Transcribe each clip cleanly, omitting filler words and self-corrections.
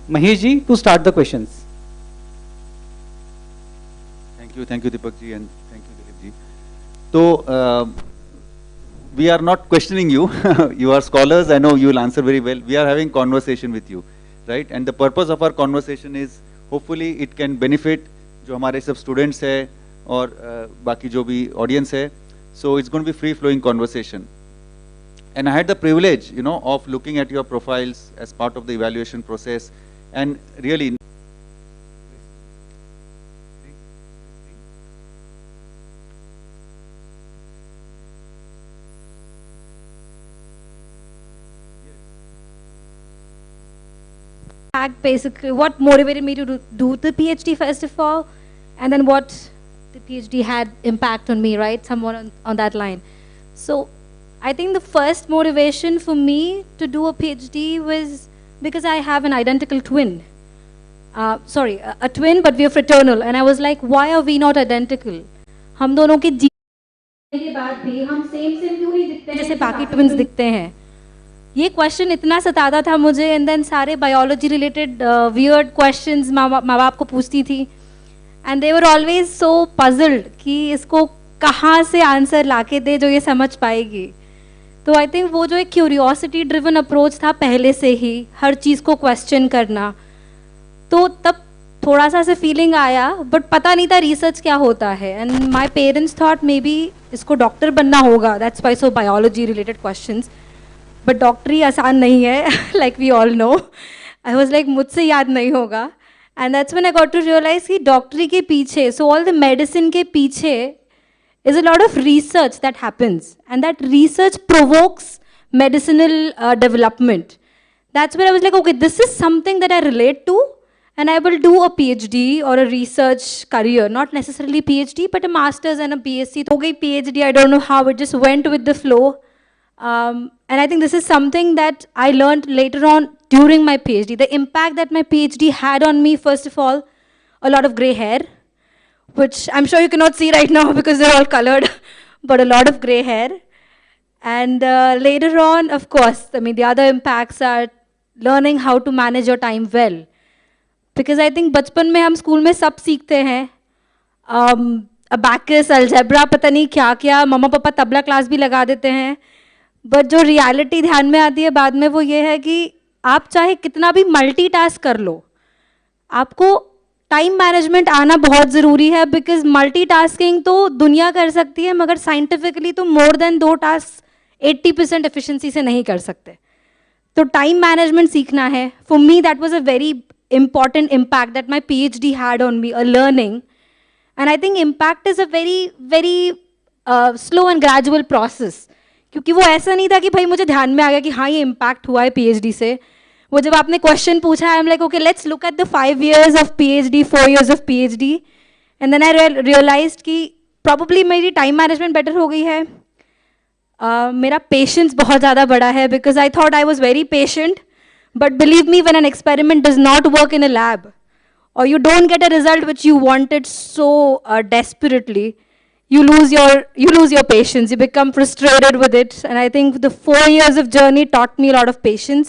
Mahesh ji to start the questions. Thank you, Deepak ji, and thank you, Dilip ji. So, we are not questioning you. You are scholars. I know you will answer very well. We are having conversation with you, right? And the purpose of our conversation is hopefully it can benefit जो हमारे सब students है और बाकी जो भी audience है. So it's going to be free-flowing conversation. And I had the privilege, you know, of looking at your profiles as part of the evaluation process, and really. Basically, what motivated me to do the PhD first of all, and then what the PhD had impact on me, right? Someone on that line. So I think the first motivation for me to do a PhD was because I have an identical twin. Sorry, a twin, but we are fraternal. And I was like, why are we not identical? हम दोनों के जीने के बाद भी हम same क्यों नहीं दिखते हैं जैसे बाकी ट्विन्स दिखते हैं? ये क्वेश्चन इतना सताता था मुझे, एंड देन सारे बायोलॉजी रिलेटेड वियर्ड क्वेश्चंस माँ बाप को पूछती थी, and they were always so puzzled कि इसको कहाँ से आंसर लाके दे जो ये समझ पाएगी. तो आई थिंक वो जो एक क्यूरियोसिटी ड्रिवन अप्रोच था पहले से ही, हर चीज़ को क्वेश्चन करना, तो तब थोड़ा सा से फीलिंग आया, बट पता नहीं था रिसर्च क्या होता है. And my parents thought maybe इसको डॉक्टर बनना होगा, that's why so biology related questions. But डॉक्टरी आसान नहीं है, like we all know. I was like मुझसे याद नहीं होगा. And that's when I got to realise कि डॉक्टरी के पीछे, सो ऑल द मेडिसिन के पीछे is a lot of research that happens, and that research provokes medicinal development. That's where I was like, okay, this is something that I relate to, and I will do a PhD or a research career, not necessarily PhD, but a master's and a BSc. Okay, PhD, I don't know how, it just went with the flow. And I think this is something that I learned later on during my PhD. The impact that my PhD had on me, first of all, a lot of gray hair, which I'm sure you cannot see right now because they're all colored, but a lot of gray hair. And later on, of course, I mean, the other impacts are learning how to manage your time well. Because I think बचपन में हम school में सब सीखते हैं, abacus, algebra, पता नहीं क्या क्या, मम्मा पापा तबला क्लास भी लगा देते हैं, बट जो रियलिटी ध्यान में आती है बाद में वो ये है कि आप चाहे कितना भी मल्टीटास्क कर लो, आपको टाइम मैनेजमेंट आना बहुत ज़रूरी है. बिकॉज मल्टीटास्किंग तो दुनिया कर सकती है, मगर साइंटिफिकली तो मोर देन 2 टास्क 80% एफिशिएंसी से नहीं कर सकते. तो टाइम मैनेजमेंट सीखना है. For me that was a very important impact that my PhD had on me, a learning. And I think impact is a very slow and gradual process, क्योंकि वो ऐसा नहीं था कि भाई मुझे ध्यान में आ गया कि हाँ ये इम्पैक्ट हुआ है PhD से. वो जब आपने क्वेश्चन पूछा, I am like okay let's look at the 5 years of PhD, 4 years of PhD, and then I realised कि प्रॉबली मेरी टाइम मैनेजमेंट बेटर हो गई है. मेरा पेशेंस बहुत ज़्यादा बड़ा है, because I thought I was very patient, but believe me, when an experiment does not work in a lab, और you don't get a result which you wanted so desperately, you lose your patience, you become frustrated with it. And I think the 4 years of journey taught me a lot of patience.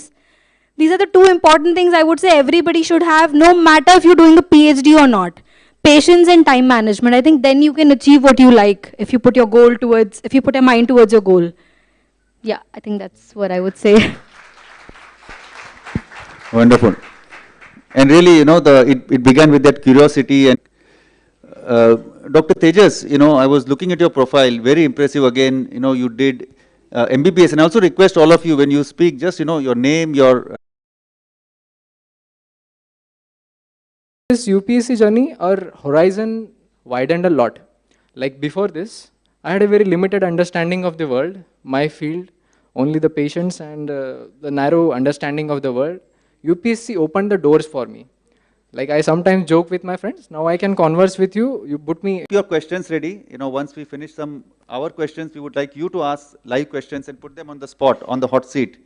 These are the 2 important things I would say everybody should have, no matter if you're doing a PhD or not. Patience and time management. I think then you can achieve what you like if you put your mind towards your goal. Yeah, I think that's what I would say. Wonderful. And really, you know, it began with that curiosity. And Dr. Tejas, you know, I was looking at your profile, very impressive again. You know, you did MBBS, and I also request all of you, when you speak, just, you know, your name, your... This UPSC journey, our horizon widened a lot. Like before this, I had a very limited understanding of the world, my field, only the patients and the narrow understanding of the world. UPSC opened the doors for me. Like I sometimes joke with my friends, now I can converse with you, you put me... Your questions ready. You know, once we finish our questions, we would like you to ask live questions and put them on the spot, on the hot seat.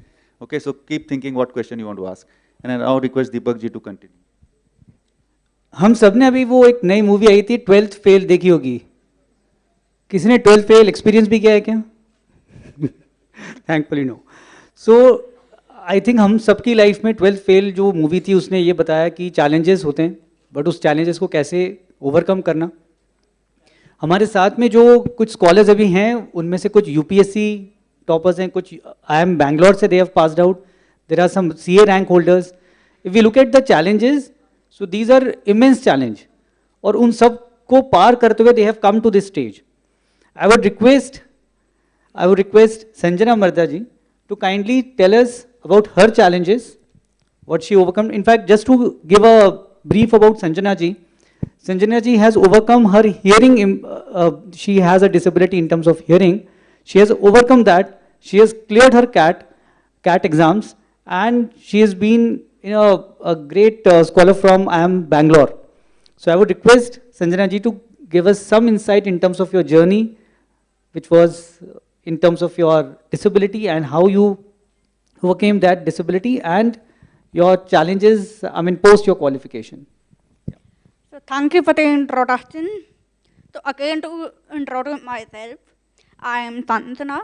Okay, so keep thinking what question you want to ask. And I now request Deepak ji to continue. हम सब ने अभी वो एक नई movie आई थी 12th fail देखी होगी. किसी ने 12th फेल एक्सपीरियंस भी किया है क्या? Thankfully no. So I think हम सबकी लाइफ में 12th फेल जो मूवी थी उसने ये बताया कि चैलेंजेस होते हैं, बट उस चैलेंजेस को कैसे ओवरकम करना। हमारे साथ में जो कुछ स्कॉलर्स अभी हैं उनमें से कुछ यूपीएससी टॉपर्स हैं, कुछ आई एम बैंगलोर से, they have passed out, there are some CA rank holders. If we look at the challenges, so these are immense challenge, और उन सब को पार करते हुए they have come to this stage. I would request Sanjana Marda ji to kindly tell us about her challenges, what she overcome. In fact, just to give a brief about Sanjana ji has overcome her hearing, she has a disability in terms of hearing. She has overcome that. She has cleared her CAT exams, and she has been, you know, a great scholar from IIM Bangalore. So I would request Sanjana ji to give us some insight in terms of your journey, which was in terms of your disability and how you overcame that disability and your challenges, I mean, post your qualification. So thank you for the introduction. So again, to introduce myself, I am Sanjana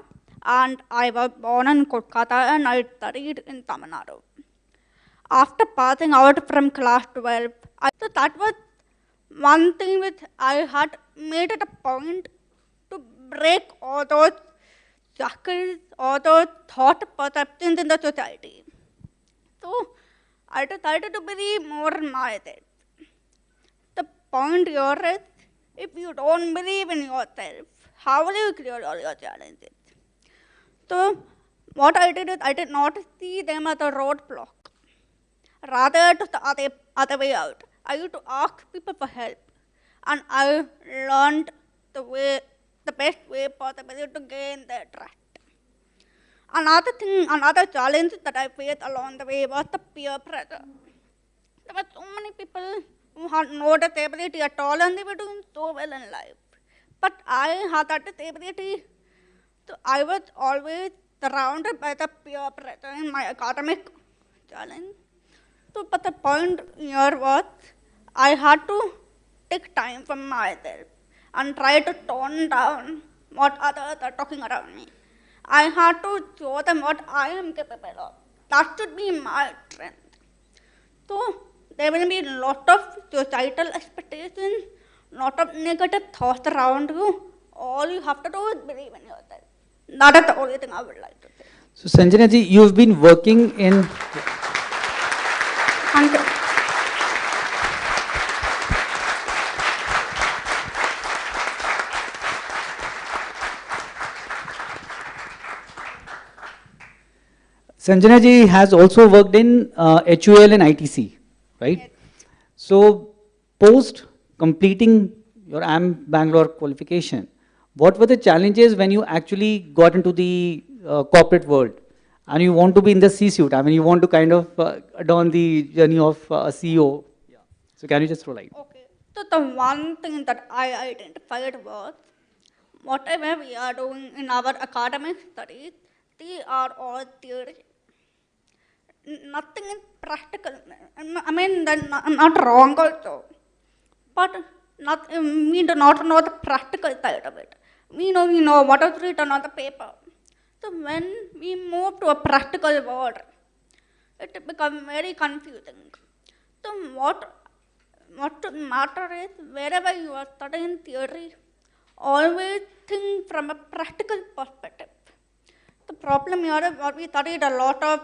and I was born in Kolkata and I studied in Tamil Nadu. After passing out from class 12, so that was one thing which I had made it a point to break all those shackles, all those thought perceptions in the society. So I decided to believe more in myself. The point here is, if you don't believe in yourself, how will you clear all your challenges? So what I did is, I did not see them as a roadblock. Rather, it was the other way out. I used to ask people for help, and I learned the best way possible to gain their trust. Another challenge that I faced along the way was the peer pressure. There were so many people who had no disability at all, and they were doing so well in life. But I had that disability, so I was always surrounded by the peer pressure in my academic challenge. So, but the point here was, I had to take time for myself and try to tone down what others are talking around me. I had to show them what I am capable of. That should be my strength. So there will be a lot of societal expectations, lot of negative thoughts around you. All you have to do is believe in yourself. That is the only thing I would like to say. So Sanjana ji, you've been working in... Thank you. Sanjana ji has also worked in HUL and ITC, right? Yes. So post completing your IIM Bangalore qualification, what were the challenges when you actually got into the corporate world and you want to be in the C-suite? I mean, you want to kind of adorn the journey of a CEO. Yeah. So can you just throw light? Okay. So the one thing that I identified was, whatever we are doing in our academic studies, they are all theory. Nothing is practical. I mean, I'm not wrong also. But we do not know the practical side of it. We know what is written on the paper. So when we move to a practical world, it becomes very confusing. So what should matter is, wherever you are studying theory, always think from a practical perspective. The problem here is, we studied a lot of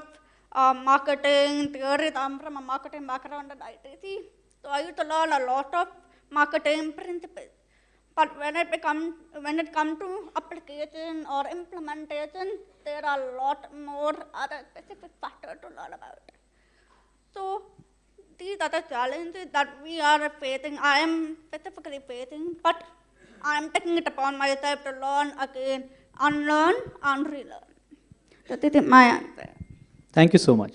marketing theory. I'm from a marketing background at ITC, so I used to learn a lot of marketing principles. But when it comes to application or implementation, there are a lot more other specific factors to learn about. So these are the challenges that we are facing. I am specifically facing, but I am taking it upon myself to learn again, unlearn and relearn. So this is my answer. Thank you so much.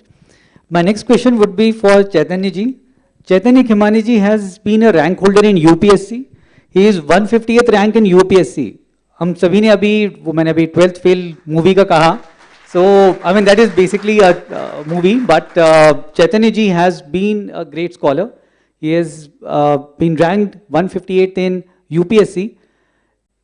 My next question would be for Chaitanya ji. Chaitanya Khimani ji has been a rank holder in UPSC. He is 150th rank in UPSC. हम सभी ने मैंने अभी 12th fail movie का कहा. So, I mean, that is basically a movie, but Chaitanya ji has been a great scholar. He has been ranked 158th in UPSC.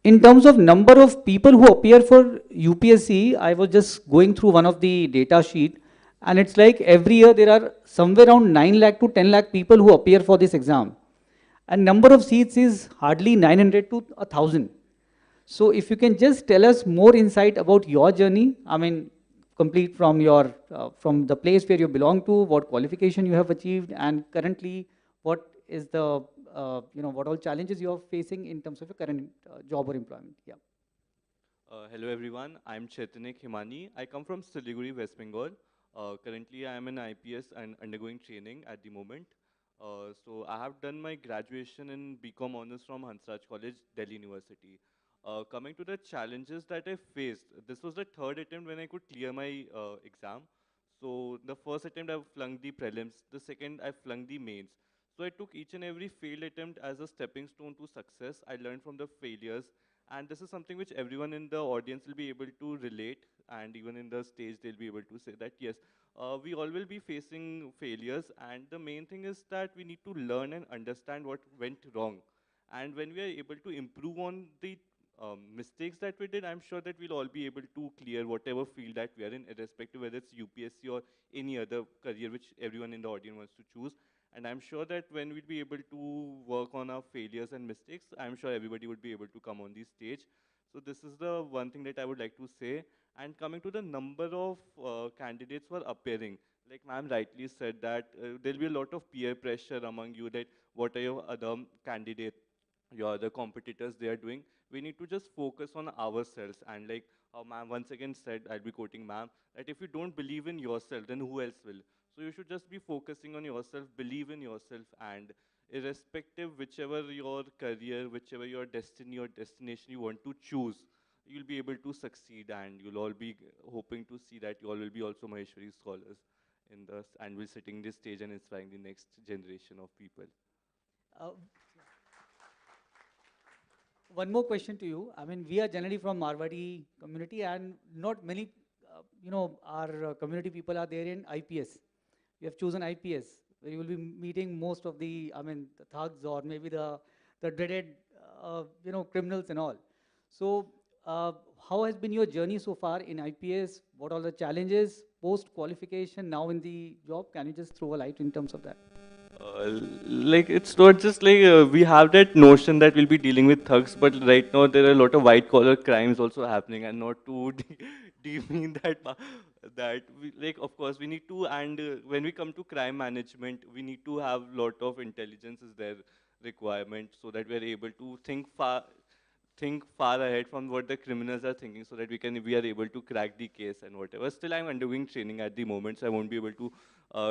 In terms of number of people who appear for UPSC, I was just going through one of the data sheet, And it's like every year there are somewhere around 9 lakh to 10 lakh people who appear for this exam. And number of seats is hardly 900 to 1,000. So if you can just tell us more insight about your journey, I mean, complete from your, from the place where you belong to, what qualification you have achieved, and currently what is the, what all challenges you are facing in terms of your current job or employment. Yeah. Hello everyone, I'm Chaitanik Himani. I come from Siliguri, West Bengal. Currently I am an IPS and undergoing training at the moment. So I have done my graduation in BCom Honors from Hansraj College, Delhi University. Coming to the challenges that I faced, this was the third attempt when I could clear my exam. So the first attempt I flunked the prelims, the second I flunked the mains. So I took each and every failed attempt as a stepping stone to success. I learned from the failures, and this is something which everyone in the audience will be able to relate, and even in the stage they'll be able to say that yes, we all will be facing failures, and the main thing is that we need to learn and understand what went wrong. And when we are able to improve on the mistakes that we did, I'm sure that we'll all be able to clear whatever field that we are in, irrespective whether it's UPSC or any other career which everyone in the audience wants to choose. And I'm sure that when we'll be able to work on our failures and mistakes, I'm sure everybody would be able to come on the stage. So this is the one thing that I would like to say. And coming to the number of candidates who are appearing, like ma'am rightly said that there'll be a lot of peer pressure among you that what are your other candidates, your other competitors they are doing. We need to just focus on ourselves, and like how ma'am once again said, I'll be quoting ma'am, that if you don't believe in yourself, then who else will? So you should just be focusing on yourself, believe in yourself, and irrespective whichever your career, whichever your destiny or destination you want to choose, you'll be able to succeed, and you'll all be hoping to see that you all will be also Maheshwari scholars in this, and will sitting this stage and inspiring the next generation of people. Uh, One more question to you. I mean, we are generally from Marwadi community, and not many, our community people are there in IPS. We have chosen IPS, where you will be meeting most of the, I mean, the thugs or maybe the dreaded, criminals and all. So, how has been your journey so far in IPS? What are the challenges post qualification now in the job? Can you just throw a light in terms of that? Like it's not just like we have that notion that we'll be dealing with thugs, but right now there are a lot of white collar crimes also happening, and not to demean that that we, like of course we need to, and when we come to crime management, we need to have lot of intelligence is their requirement, so that we are able to think far ahead from what the criminals are thinking, so that we are able to crack the case and whatever. Still, I'm undergoing training at the moment, so I won't be able to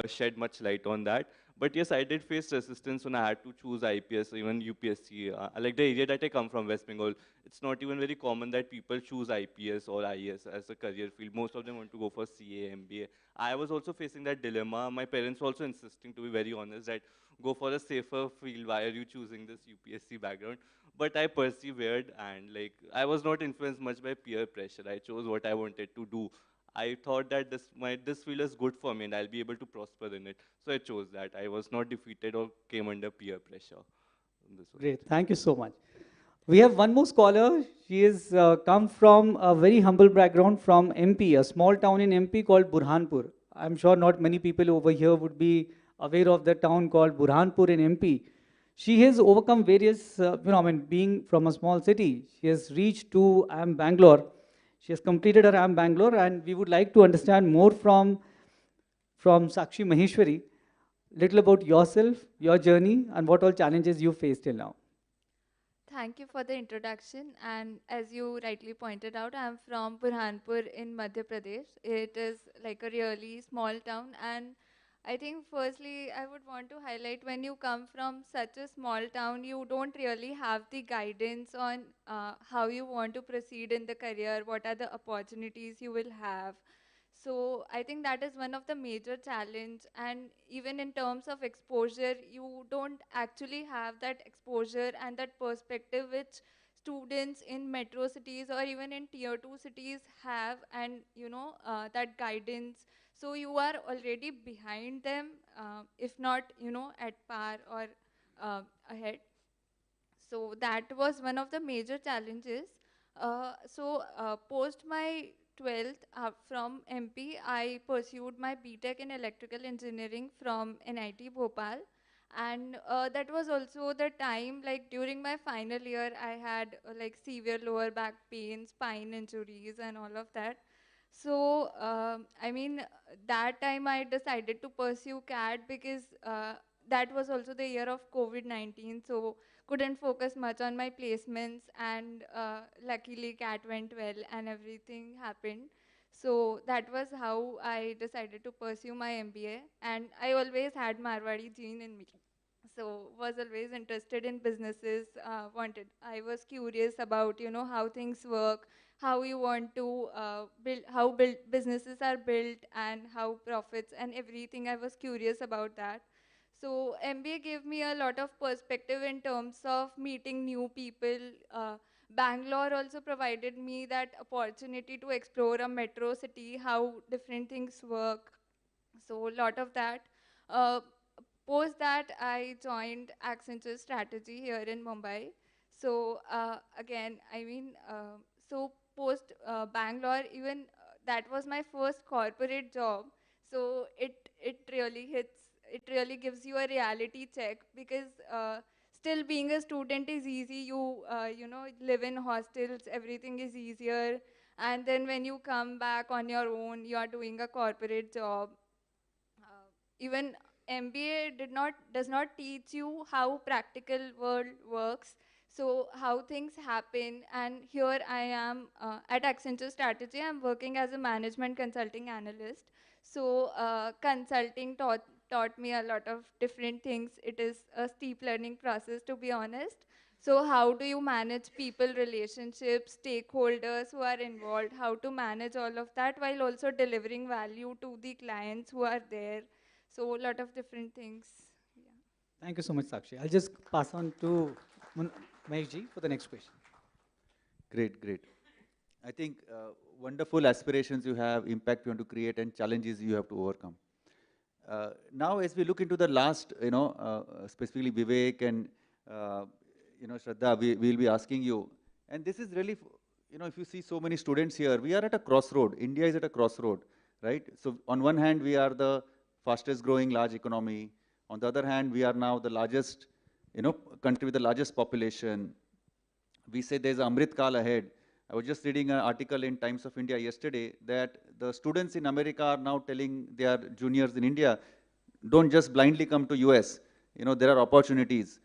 shed much light on that. But yes, I did face resistance when I had to choose IPS or even UPSC. Like the area that I come from, West Bengal, it's not even very common that people choose IPS or IAS as a career field. Most of them want to go for CA, MBA. I was also facing that dilemma. My parents also insisting, to be very honest, that go for a safer field. Why are you choosing this UPSC background? But I persevered, and like I was not influenced much by peer pressure. I chose what I wanted to do. I thought that this field is good for me and I'll be able to prosper in it. So I chose that. I was not defeated or came under peer pressure. This was Great, thank you so much. We have one more scholar. She is come from a very humble background from MP, a small town in MP called Burhanpur. I'm sure not many people over here would be aware of the town called Burhanpur in MP. She has overcome various, being from a small city, she has reached to IIM Bangalore. She has completed her IIM Bangalore, and we would like to understand more from Sakshi Maheshwari, little about yourself, your journey, and what all challenges you faced till now. Thank you for the introduction. And as you rightly pointed out, I'm from Burhanpur in Madhya Pradesh. It is like a really small town. And I think firstly, I would want to highlight when you come from such a small town, you don't really have the guidance on how you want to proceed in the career, what are the opportunities you will have. So I think that is one of the major challenge, and even in terms of exposure, you don't actually have that exposure and that perspective which students in metro cities or even in tier 2 cities have, and that guidance. So you are already behind them, if not at par or ahead. So that was one of the major challenges. Post my 12th from MP, I pursued my BTech in electrical engineering from NIT Bhopal. And that was also the time, like during my final year, I had like severe lower back pain, spine injuries, and all of that. So, I mean, that time I decided to pursue CAD because that was also the year of COVID-19. So, couldn't focus much on my placements, and luckily CAT went well and everything happened. So that was how I decided to pursue my MBA, and I always had Marwadi gene in me. So was always interested in businesses. I was curious about how things work, how you want to build businesses are built, and how profits and everything. I was curious about that. So MBA gave me a lot of perspective in terms of meeting new people. Bangalore also provided me that opportunity to explore a metro city, how different things work. So a lot of that. Uh, Post that, I joined Accenture Strategy here in Mumbai. So again, I mean, so post Bangalore, even that was my first corporate job. So it really hits. It really gives you a reality check because still being a student is easy. You know live in hostels. Everything is easier. And then when you come back on your own, you are doing a corporate job. Even MBA does not teach you how practical world works, so how things happen. And here I am at Accenture Strategy. I'm working as a management consulting analyst. So consulting taught me a lot of different things. It is a steep learning process, to be honest. So how do you manage people relationships, stakeholders who are involved, how to manage all of that while also delivering value to the clients who are there. So a lot of different things. Yeah. Thank you so much, Sakshi. I'll just pass on to Mahesh ji for the next question. Great, great. I think wonderful aspirations you have, impact you want to create, and challenges you have to overcome. Now, as we look into the last, specifically Vivek and Shraddha, we will be asking you. And this is really, if you see so many students here, we are at a crossroad. India is at a crossroad, right? So on one hand, we are the fastest growing large economy. On the other hand, we are now the largest, country with the largest population. We say there's Amrit Kal ahead. I was just reading an article in Times of India yesterday that the students in America are now telling their juniors in India, don't just blindly come to US. There are opportunities.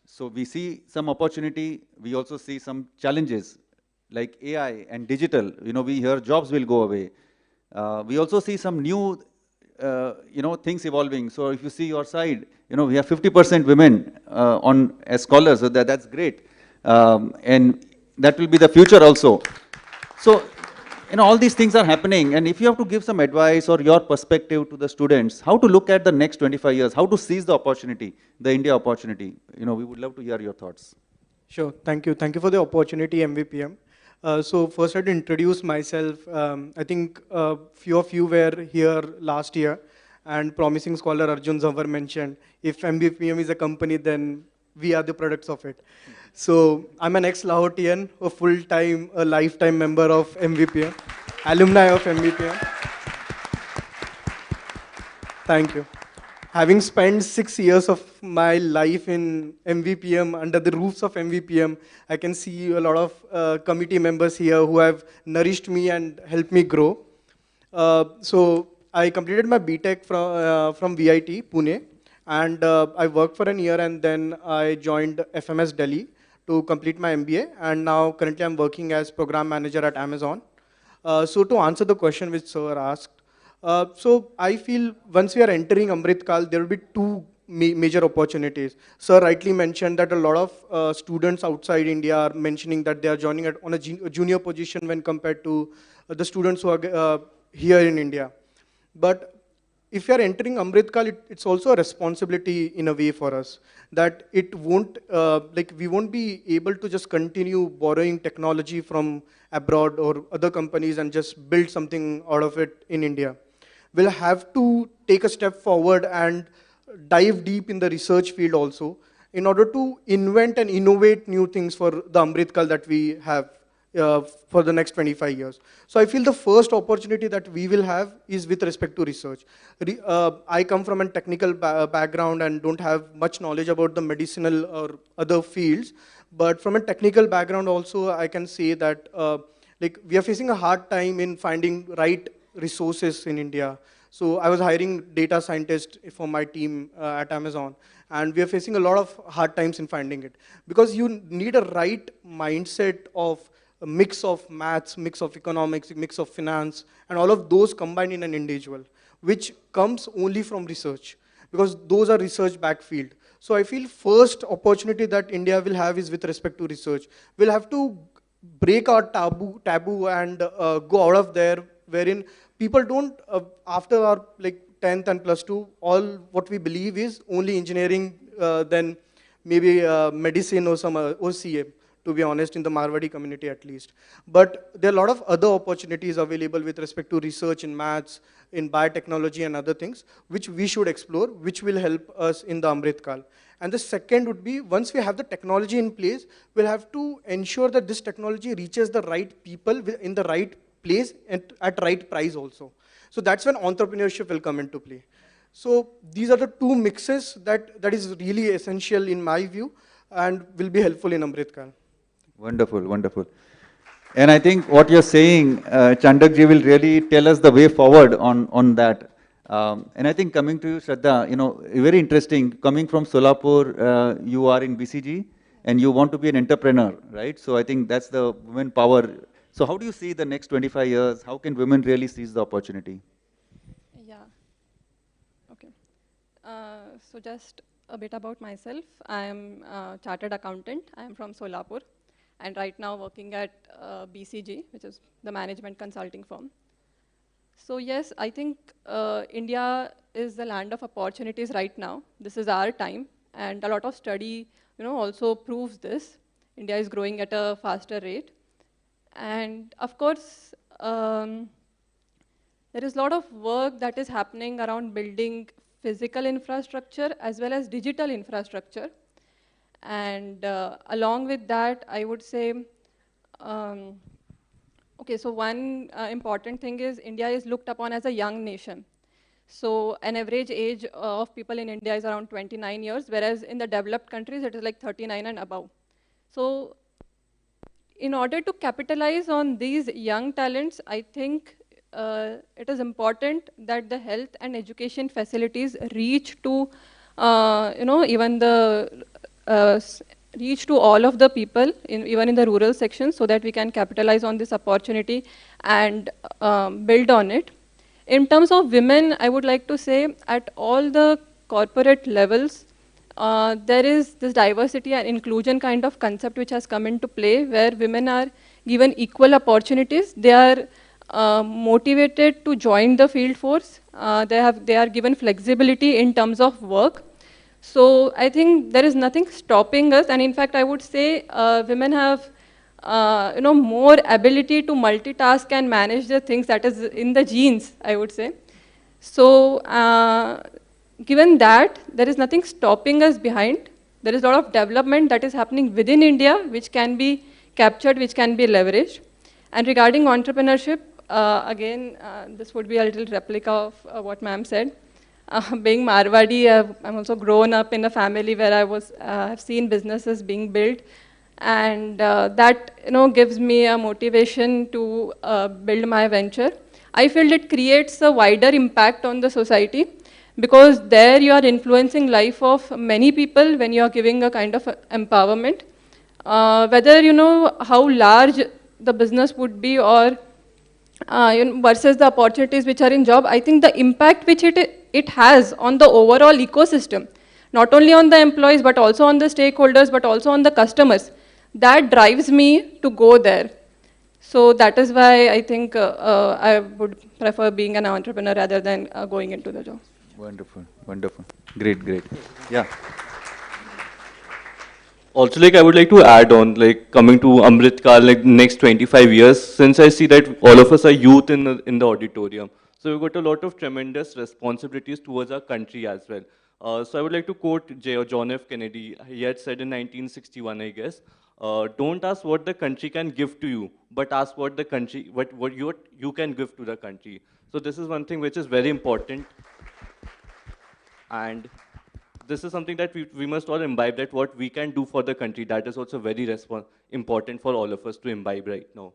So we see some opportunity. We also see some challenges like AI and digital. We hear jobs will go away. We also see some new things evolving. So if you see your side, we have 50% women as scholars, so that's great. And that will be the future also. So, all these things are happening. And if you have to give some advice or your perspective to the students, how to look at the next 25 years, how to seize the opportunity, the India opportunity, we would love to hear your thoughts. Sure, thank you. Thank you for the opportunity, MVPM. So first I'd introduce myself. I think a few of you were here last year, and promising scholar Arjun Zawar mentioned, if MVPM is a company, then we are the products of it. So I'm an ex-Lahotian, a full-time, a lifetime member of MVPM, alumni of MVPM. Thank you. Having spent 6 years of my life in MVPM, under the roofs of MVPM, I can see a lot of committee members here who have nourished me and helped me grow. So I completed my BTech from VIT, Pune, and I worked for a year, and then I joined FMS Delhi to complete my MBA, and now currently I'm working as program manager at Amazon. So to answer the question which sir asked, so I feel once we are entering Amrit Kal, there will be two major opportunities. Sir rightly mentioned that a lot of students outside India are mentioning that they are joining on a junior position when compared to the students who are here in India. But if you are entering Amrit Kal, it's also a responsibility in a way for us, that it won't, we won't be able to just continue borrowing technology from abroad or other companies and just build something out of it in India. We'll have to take a step forward and dive deep in the research field also in order to invent and innovate new things for the Amrit Kal that we have for the next 25 years. So I feel the first opportunity that we will have is with respect to research. I come from a technical background and don't have much knowledge about the medicinal or other fields, but from a technical background also, I can say that like we are facing a hard time in finding right resources in India. So I was hiring data scientists for my team at Amazon, and we are facing a lot of hard times in finding it, because you need a right mindset of a mix of maths, mix of economics, mix of finance, and all of those combined in an individual, which comes only from research, because those are research-backed field. So I feel first opportunity that India will have is with respect to research. We'll have to break our taboo and go out of there, wherein people don't, after our like 10th and plus 2, all what we believe is only engineering, then maybe medicine or some OCA, to be honest, in the Marwadi community at least. But there are a lot of other opportunities available with respect to research in maths, in biotechnology and other things, which we should explore, which will help us in the Amrit Kal. And the second would be, once we have the technology in place, we'll have to ensure that this technology reaches the right people in the right place and at right price also. So that's when entrepreneurship will come into play. So these are the two mixes that is really essential in my view and will be helpful in Amrit Kal. Wonderful, wonderful. And I think what you're saying, Chandakji will really tell us the way forward on that. And I think coming to you, Shraddha, you know, very interesting, coming from Solapur, you are in BCG and you want to be an entrepreneur, right? So I think that's the women power. So how do you see the next 25 years? How can women really seize the opportunity? Yeah, okay. So just a bit about myself. I am a chartered accountant. I am from Solapur and right now working at BCG, which is the management consulting firm. So yes, I think India is the land of opportunities right now. This is our time, and a lot of study, also proves this. India is growing at a faster rate. And of course, there is a lot of work that is happening around building physical infrastructure as well as digital infrastructure. And along with that, I would say, okay, so one important thing is India is looked upon as a young nation. So an average age of people in India is around 29 years, whereas in the developed countries, it is like 39 and above. So in order to capitalize on these young talents, I think it is important that the health and education facilities reach to, even the reach to all of the people, even in the rural sections, so that we can capitalize on this opportunity and build on it. In terms of women, I would like to say at all the corporate levels, there is this diversity and inclusion kind of concept which has come into play, where women are given equal opportunities. They are motivated to join the field force. They are given flexibility in terms of work. So I think there is nothing stopping us, and in fact, I would say women have more ability to multitask and manage the things that is in the genes, I would say. So given that, there is nothing stopping us behind. There is a lot of development that is happening within India, which can be captured, which can be leveraged. And regarding entrepreneurship, again, this would be a little replica of what ma'am said. Being Marwadi, I'm also grown up in a family where I've seen businesses being built, and that gives me a motivation to build my venture. I feel it creates a wider impact on the society, because there you are influencing life of many people when you are giving a kind of empowerment. Whether how large the business would be or versus the opportunities which are in job, I think the impact which it has on the overall ecosystem, not only on the employees, but also on the stakeholders, but also on the customers, that drives me to go there. So that is why I think I would prefer being an entrepreneur rather than going into the job. Wonderful, wonderful. Great, great. Yeah. Also, I would like to add on, coming to Amrit Kal, next 25 years, since I see that all of us are youth in the auditorium. So we've got a lot of tremendous responsibilities towards our country as well. So I would like to quote John F. Kennedy. He had said in 1961, I guess, Don't ask what the country can give to you, but ask what the country, what you can give to the country. So this is one thing which is very important. And this is something that we must all imbibe, that what we can do for the country, that is also very important for all of us to imbibe right now,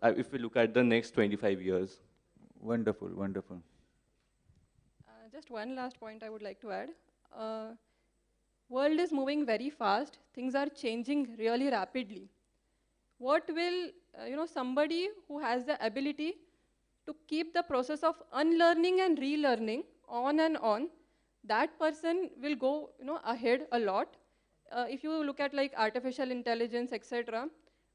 if we look at the next 25 years. Wonderful, wonderful. Just one last point I would like to add. World is moving very fast. Things are changing really rapidly. What will, somebody who has the ability to keep the process of unlearning and relearning on and on, that person will go, ahead a lot. If you look at like artificial intelligence, etc.,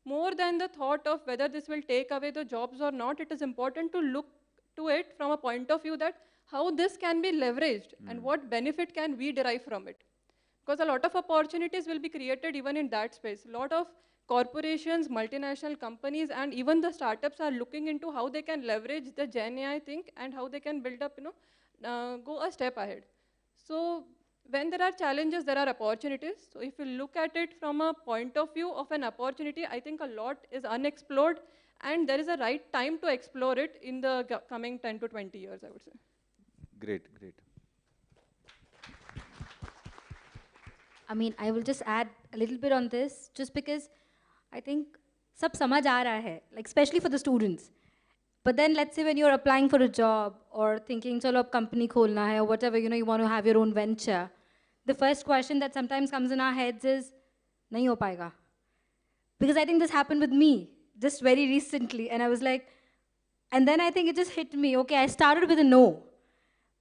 more than the thought of whether this will take away the jobs or not, it is important to look to it from a point of view that how this can be leveraged and what benefit can we derive from it. Because a lot of opportunities will be created even in that space. A lot of corporations, multinational companies, and even the startups are looking into how they can leverage the Gen AI thing and how they can build up, go a step ahead. So when there are challenges, there are opportunities. So if you look at it from a point of view of an opportunity, I think a lot is unexplored, and there is a right time to explore it in the coming 10 to 20 years, I would say. Great, great. I mean, I will just add a little bit on this, just because I think sab samajh aa raha hai, like especially for the students. But then let's say when you're applying for a job or thinking, chalo ab company kholna hai or whatever, you want to have your own venture, the first question that sometimes comes in our heads is, nahi ho payega. Because I think this happened with me just very recently, and I was like, and then I think it just hit me, okay, I started with a no.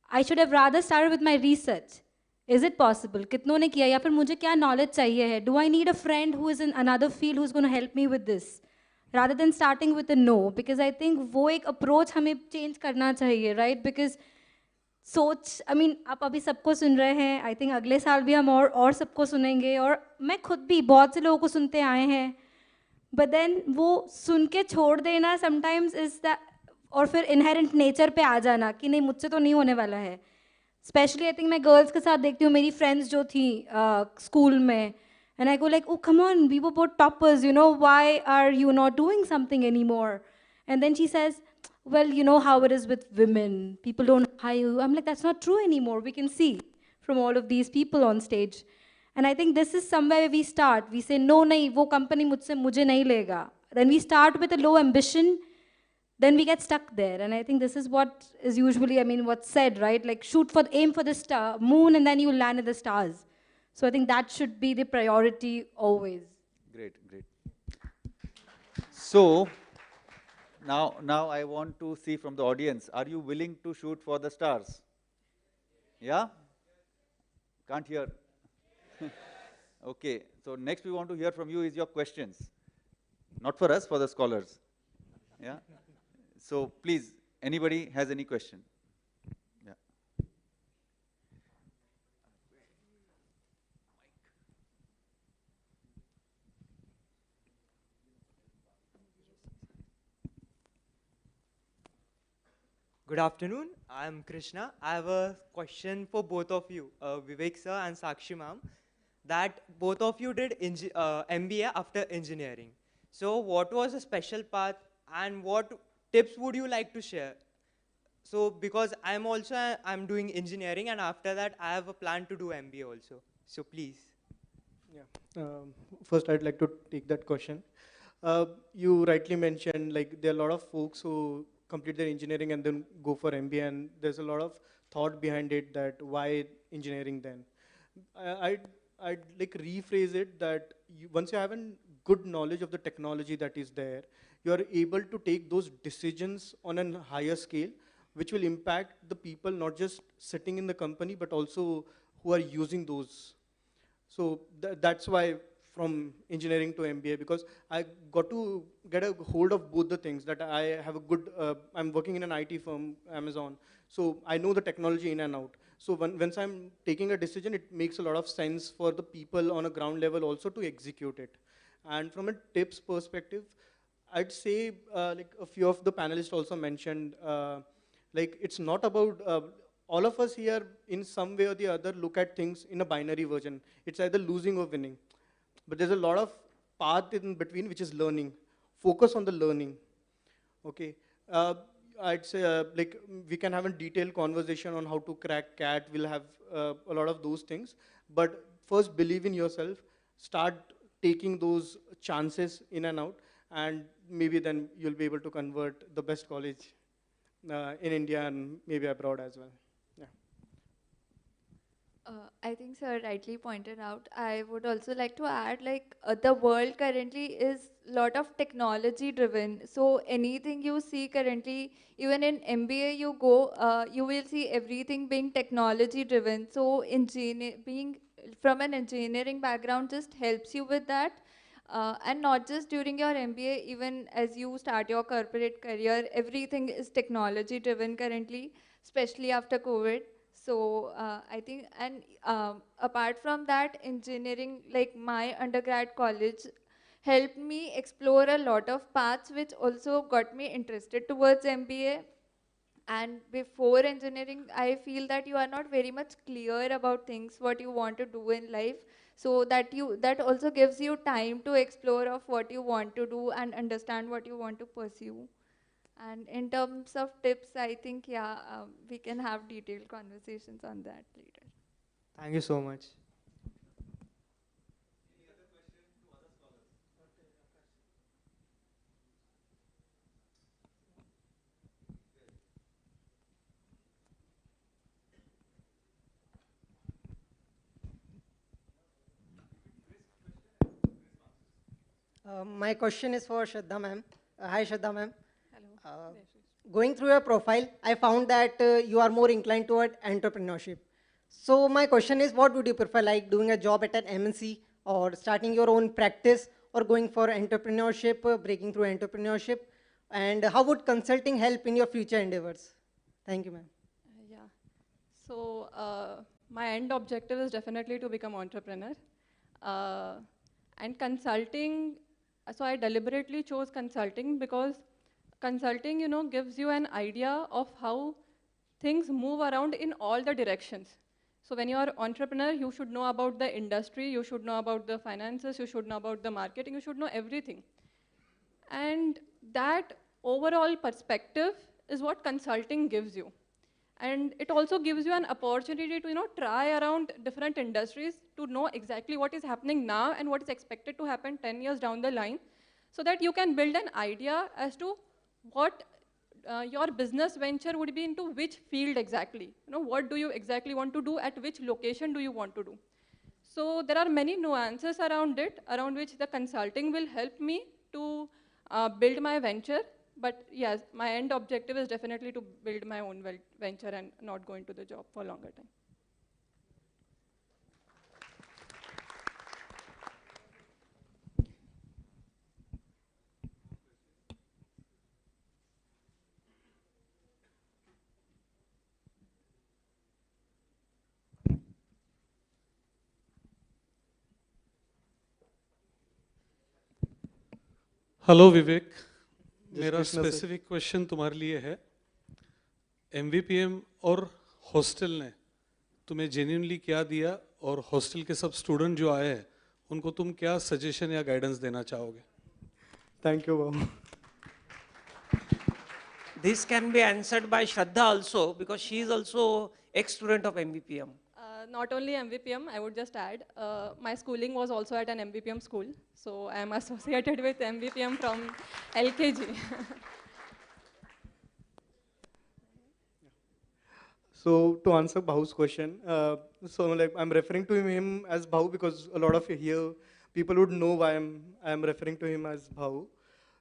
I should have rather started with my research. Is it possible? कितनों ने किया या फिर मुझे क्या knowledge चाहिए है? Do I need a friend who is in another field who's going to help me with this? Rather than starting with a no, because I think वो एक approach हमें change करना चाहिए, right? Because सोच, I mean, आप अभी सबको सुन रहे हैं, I think अगले साल भी हम और सबको सुनेंगे, और मैं खुद भी बहुत से लोगों को सुनते आए हैं. But then वो सुन के छोड़ देना sometimes is that, और फिर inherent nature पे आ जाना कि नहीं मुझसे तो नहीं होने वाला है. Especially I think मैं girls के साथ देखती हूँ, मेरी friends जो थी school में, and I go like, oh come on, we were both toppers, why are you not doing something anymore? And then she says, well, you know how it is with women, people don't hire you. I'm like, that's not true anymore. We can see from all of these people on stage. And I think this is somewhere where we start. We say, no, nahi, wo company mujhe nahi lega. Then we start with a low ambition, then we get stuck there. And I think this is what is usually, what's said, right? Like aim for the moon, and then you land in the stars. So I think that should be the priority always. Great, great. So, now I want to see from the audience, are you willing to shoot for the stars? Yeah? Can't hear. Okay, so next we want to hear from you is your questions. Not for us, for the scholars. Yeah? So please, anybody has any question? Yeah. Good afternoon, I am Krishna. I have a question for both of you, Vivek sir and Sakshi ma'am, that both of you did MBA after engineering. So what was the special path and what tips would you like to share? So because I'm doing engineering, and after that I have a plan to do MBA also. So please. Yeah. First I'd like to take that question. You rightly mentioned like there are a lot of folks who complete their engineering and then go for MBA, and there's a lot of thought behind it that why engineering then. I'd like rephrase it that once you have a good knowledge of the technology that is there, you are able to take those decisions on a higher scale, which will impact the people not just sitting in the company, but also who are using those. So that's why from engineering to MBA, because I got to get a hold of both the things, that I have a good, I'm working in an IT firm, Amazon, so I know the technology in and out. So once I'm taking a decision, it makes a lot of sense for the people on a ground level also to execute it. And from a tips perspective, I'd say like a few of the panelists also mentioned, like it's not about, all of us here in some way or the other look at things in a binary version. It's either losing or winning. But there's a lot of path in between, which is learning. Focus on the learning. Okay. I'd say like we can have a detailed conversation on how to crack CAT. We'll have a lot of those things. But first, believe in yourself. Start taking those chances in and out, and maybe then you'll be able to convert the best college in India and maybe abroad as well. Yeah. I think sir rightly pointed out. I would also like to add, like the world currently is lot of technology driven. So anything you see currently, even in MBA you go, you will see everything being technology driven. So being from an engineering background just helps you with that. And not just during your MBA, even as you start your corporate career, everything is technology driven currently, especially after COVID. So I think, and apart from that, engineering, like my undergrad college, helped me explore a lot of paths, which also got me interested towards MBA. And before engineering, I feel that you are not very much clear about things, what you want to do in life. So that also gives you time to explore of what you want to do and understand what you want to pursue. And in terms of tips, I think, yeah, we can have detailed conversations on that later. Thank you so much. My question is for Shraddha ma'am. Hi Shraddha ma'am. Hello. Going through your profile, I found that you are more inclined toward entrepreneurship. So my question is, what would you prefer, like doing a job at an MNC or starting your own practice or going for entrepreneurship, breaking through entrepreneurship? And how would consulting help in your future endeavors? Thank you, ma'am. Yeah. So my end objective is definitely to become entrepreneur. And consulting, so I deliberately chose consulting because consulting, gives you an idea of how things move around in all the directions. So when you are entrepreneur, you should know about the industry, you should know about the finances, you should know about the marketing, you should know everything. And that overall perspective is what consulting gives you. And it also gives you an opportunity to, try around different industries to know exactly what is happening now and what is expected to happen 10 years down the line, so that you can build an idea as to what your business venture would be into which field exactly. What do you exactly want to do, at which location do you want to do. So there are many nuances around it, around which the consulting will help me to build my venture. But yes, my end objective is definitely to build my own venture and not go into the job for a longer time. Hello Vivek, मेरा Krishna sir. Specific question तुम्हारे लिए है। एमवीपीएम और hostel ने तुम्हें genuinely क्या दिया, और हॉस्टल के सब स्टूडेंट जो आए हैं उनको तुम क्या सजेशन या गाइडेंस देना चाहोगे? Thank you, Babu. This can be answered by Shraddha also, because she is also ex-student of MVPM. Not only MVPM, I would just add, my schooling was also at an MVPM school. So I am associated with MVPM from LKG. So to answer Bahu's question, so like I'm referring to him as Bahu because a lot of here people would know why I'm referring to him as Bahu.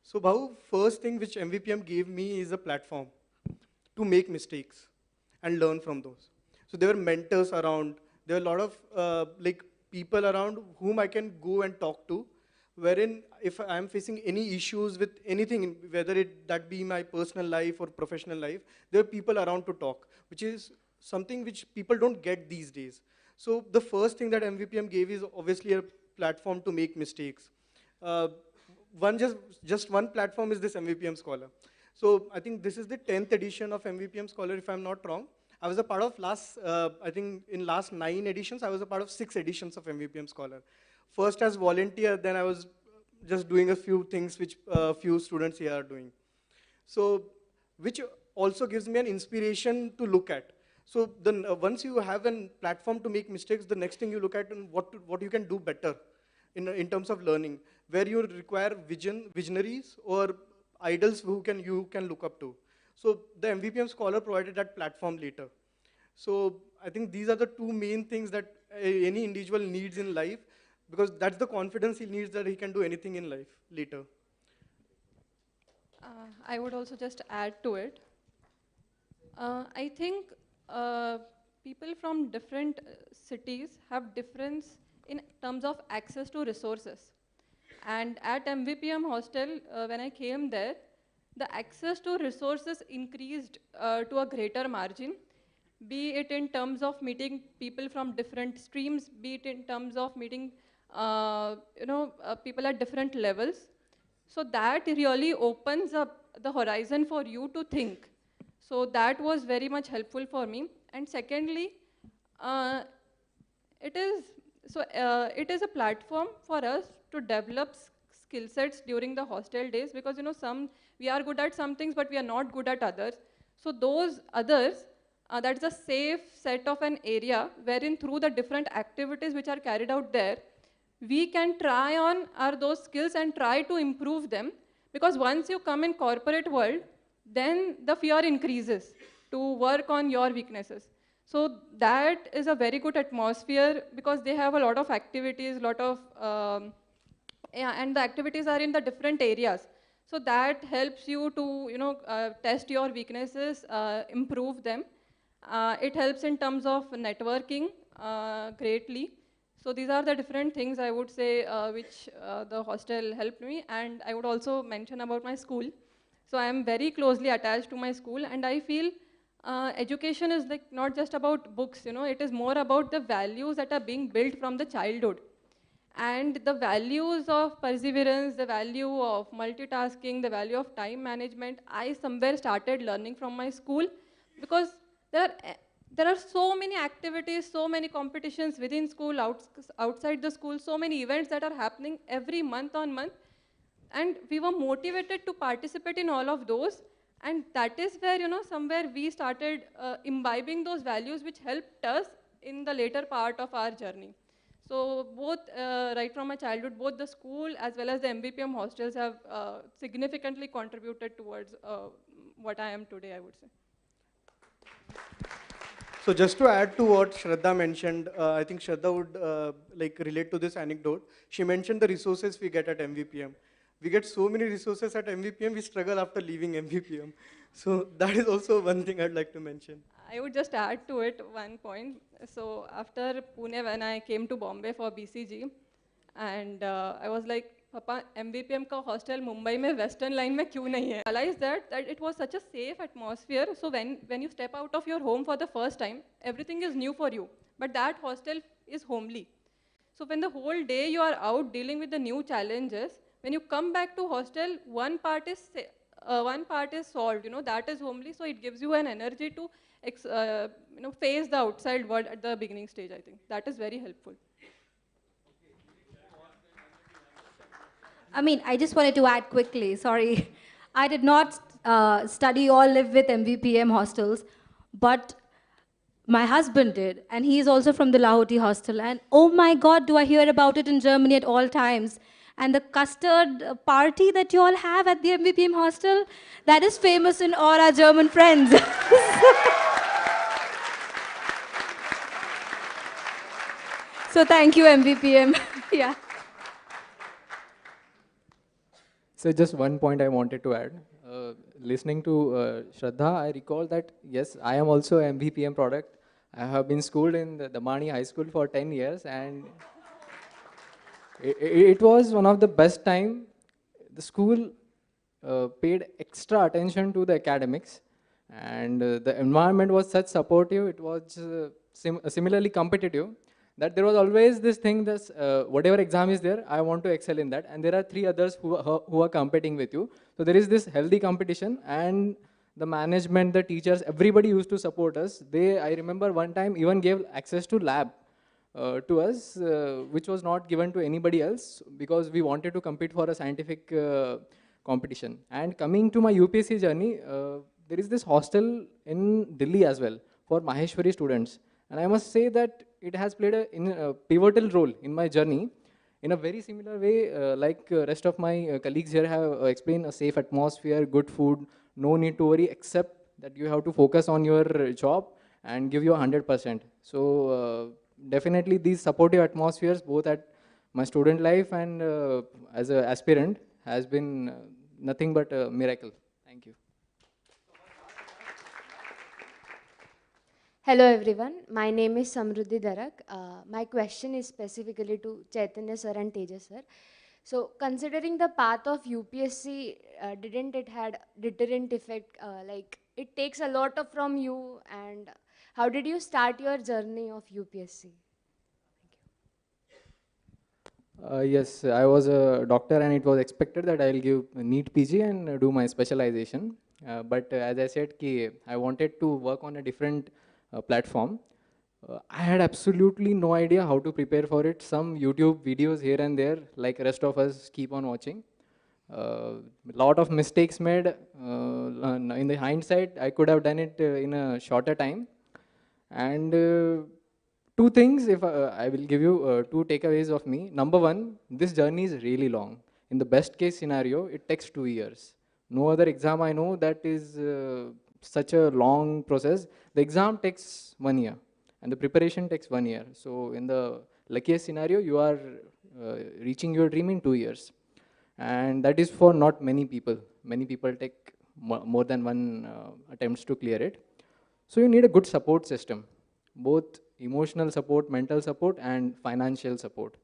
So Bahu, first thing which MVPM gave me is a platform to make mistakes and learn from those. So there were mentors around. There were a lot of like people around whom I can go and talk to, wherein if I'm facing any issues with anything, whether that be my personal life or professional life, there are people around to talk, which is something which people don't get these days. So the first thing that MVPM gave is obviously a platform to make mistakes. Just one platform is this MVPM Scholar. So I think this is the 10th edition of MVPM Scholar, if I'm not wrong. I was a part of I think in last 9 editions, I was a part of 6 editions of MVPM Scholar. First as volunteer, then I was just doing a few things which few students here are doing. So, which also gives me an inspiration to look at. So then once you have a platform to make mistakes, the next thing you look at and what you can do better in terms of learning, where you require visionaries or idols who you can look up to. So the MVPM Scholar provided that platform later. So I think these are the two main things that any individual needs in life, because that's the confidence he needs that he can do anything in life later. I would also just add to it. I think people from different cities have difference in terms of access to resources. And at MVPM hostel, when I came there, the access to resources increased to a greater margin, be it in terms of meeting people from different streams, be it in terms of meeting people at different levels. So that really opens up the horizon for you to think. So that was very much helpful for me. And secondly, it is a platform for us to develop skill sets during the hostel days, because we are good at some things, but we are not good at others. So those others, that's a safe set of an area wherein through the different activities which are carried out there, we can try on those skills and try to improve them. Because once you come in corporate world, then the fear increases to work on your weaknesses. So that is a very good atmosphere, because they have a lot of activities, and the activities are in the different areas. So that helps you to test your weaknesses, improve them. It helps in terms of networking greatly. So these are the different things I would say which the hostel helped me. And I would also mention about my school. So I am very closely attached to my school, and I feel education is like not just about books, it is more about the values that are being built from the childhood. And the values of perseverance, the value of multitasking, the value of time management, I somewhere started learning from my school, because there are so many activities, so many competitions within school, outside the school, so many events that are happening every month on month. And we were motivated to participate in all of those. And that is where, somewhere we started imbibing those values which helped us in the later part of our journey. So both, right from my childhood, both the school as well as the MVPM hostels have significantly contributed towards what I am today, I would say. So just to add to what Shraddha mentioned, I think Shraddha would relate to this anecdote. She mentioned the resources we get at MVPM. We get so many resources at MVPM, we struggle after leaving MVPM. So that is also one thing I'd like to mention. I would just add to it one point. So after Pune, when I came to Bombay for BCG, and I was like, Papa, MVPM ka hostel Mumbai mein Western line mein kyun nahi hai? I realized that it was such a safe atmosphere. So when you step out of your home for the first time, everything is new for you. But that hostel is homely. So when the whole day you are out dealing with the new challenges, when you come back to hostel, one part is solved. That is homely. So it gives you an energy to face the outside world at the beginning stage. I think that is very helpful. I just wanted to add quickly, sorry. I did not study or live with MVPM hostels, but my husband did, and he is also from the Lahoti hostel. And oh my God, do I hear about it in Germany at all times. And the custard party that you all have at the MVPM hostel, that is famous in all our German friends. So thank you, MVPM. Yeah. So just one point I wanted to add. Listening to Shraddha, I recall that, yes, I am also an MVPM product. I have been schooled in the Damani High School for 10 years, and it was one of the best time. The school paid extra attention to the academics, and the environment was such supportive. It was similarly competitive, that there was always this thing that whatever exam is there, I want to excel in that, and there are 3 others who are competing with you. So there is this healthy competition, and the management, the teachers, everybody used to support us. I remember one time even gave access to lab, to us, which was not given to anybody else because we wanted to compete for a scientific competition. And coming to my UPSC journey, there is this hostel in Delhi as well for Maheshwari students. And I must say that it has played a pivotal role in my journey in a very similar way, like rest of my colleagues here have explained, a safe atmosphere, good food, no need to worry except that you have to focus on your job and give you 100%. So definitely these supportive atmospheres, both at my student life and as an aspirant, has been nothing but a miracle. Thank you. Hello everyone, my name is Samruddhi Darak. My question is specifically to Chaitanya sir and Tejas sir. So considering the path of UPSC, didn't it had deterrent effect, like it takes a lot of from you, and how did you start your journey of UPSC? Yes, I was a doctor and it was expected that I will give NEET PG and do my specialization. But as I said, I wanted to work on a different platform. I had absolutely no idea how to prepare for it. Some YouTube videos here and there, like rest of us keep on watching. Lot of mistakes made. In the hindsight, I could have done it in a shorter time. And two things, if I will give you two takeaways of me. Number one, this journey is really long. In the best case scenario, it takes 2 years. No other exam I know that is such a long process. The exam takes 1 year and the preparation takes 1 year. So in the luckiest scenario, you are reaching your dream in 2 years. And that is for not many people. Many people take more than one attempts to clear it. So you need a good support system, both emotional support, mental support, and financial support.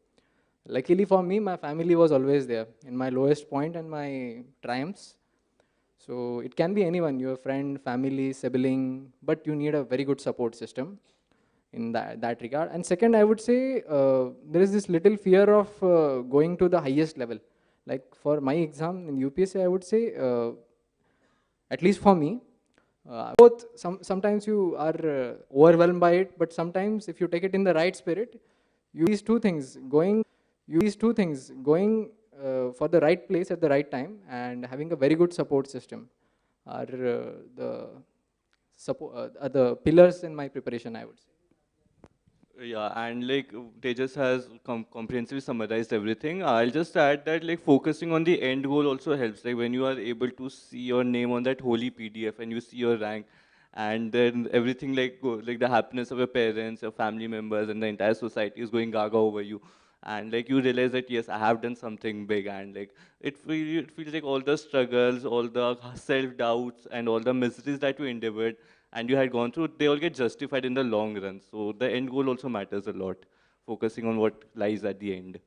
Luckily for me, my family was always there in my lowest point and my triumphs. So it can be anyone, your friend, family, sibling, but you need a very good support system in that regard. And second, I would say there is this little fear of going to the highest level. Like for my exam in UPSC, I would say, at least for me, both sometimes you are overwhelmed by it, but sometimes if you take it in the right spirit, these two things going for the right place at the right time and having a very good support system are the pillars in my preparation, I would say. Yeah, and like Tejas has comprehensively summarized everything. I'll just add that like focusing on the end goal also helps. Like when you are able to see your name on that holy PDF and you see your rank, and then everything like the happiness of your parents, your family members, and the entire society is going gaga over you. And like you realize that yes, I have done something big, and like it feels like all the struggles, all the self-doubts, and all the miseries that you endeavored and you had gone through, they all get justified in the long run. So the end goal also matters a lot, focusing on what lies at the end.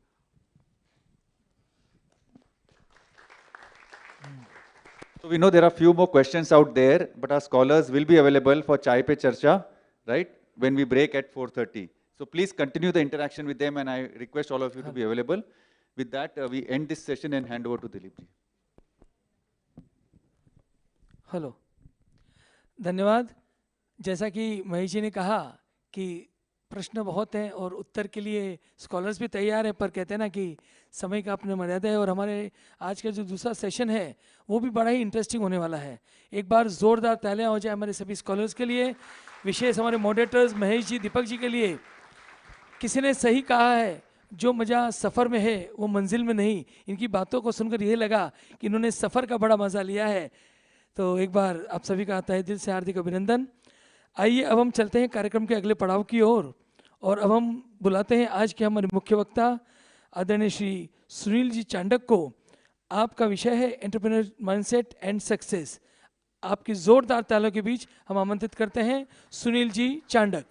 So we know there are few more questions out there, but our scholars will be available for Chai Pe Charcha, right, when we break at 4:30. So please continue the interaction with them, and I request all of you to be available. With that, we end this session and hand over to Dilip ji. Hello, धन्यवाद। जैसा कि महेश जी ने कहा कि प्रश्न बहुत हैं और उत्तर के लिए स्कॉलर्स भी तैयार हैं, पर कहते हैं ना कि समय का अपने मर्यादा है। और हमारे आज का जो दूसरा सेशन है वो भी बड़ा ही इंटरेस्टिंग होने वाला है। एक बार ज़ोरदार तालियां हो जाए हमारे सभी स्कॉलर्स के लिए, विशेष हमारे मॉडरेटर्स महेश जी, दीपक जी के लिए। किसी ने सही कहा है, जो मज़ा सफ़र में है वो मंजिल में नहीं। इनकी बातों को सुनकर ये लगा कि इन्होंने सफ़र का बड़ा मज़ा लिया है। तो एक बार आप सभी का तहे दिल से हार्दिक अभिनंदन। आइए अब हम चलते हैं कार्यक्रम के अगले पड़ाव की ओर, और अब हम बुलाते हैं आज के हमारे मुख्य वक्ता आदरणीय श्री सुनील जी चांडक को। आपका विषय है एंटरप्रेन्योर माइंडसेट एंड सक्सेस। आपकी जोरदार तालियों के बीच हम आमंत्रित करते हैं सुनील जी चांडक।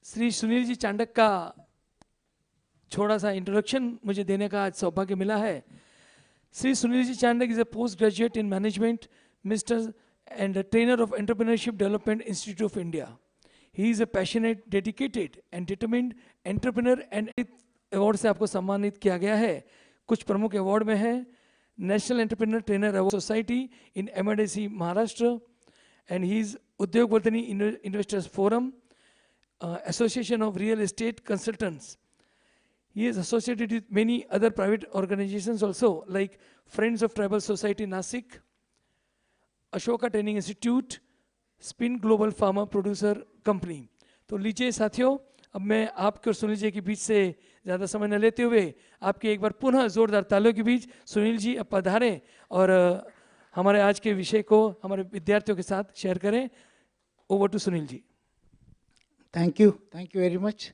श्री सुनील जी चांडक का छोटा सा इंट्रोडक्शन मुझे देने का आज सौभाग्य मिला है। Shri Sunil ji Chandak is a postgraduate in management, mister and a trainer of Entrepreneurship Development Institute of India. He is a passionate, dedicated and determined entrepreneur and award से आपको सम्मानित किया गया है। कुछ प्रमुख अवार्ड में है national entrepreneur trainer award society in MIDC Maharashtra, and he's Udyog Vardhani Investors Forum, Association of Real Estate Consultants. He is associated with many other private organizations also, like Friends of Tribal Society Nasik, Ashoka Training Institute, Spin Global Pharma Producer Company. तो लीजिए साथियों, अब मैं आपके और सुनील जी के बीच से ज़्यादा समय न लेते हुए आपके एक बार पुनः जोरदार तालियों के बीच सुनील जी अब पधारें और हमारे आज के विषय को हमारे विद्यार्थियों के साथ शेयर करें. Over to Sunil ji. Thank you very much.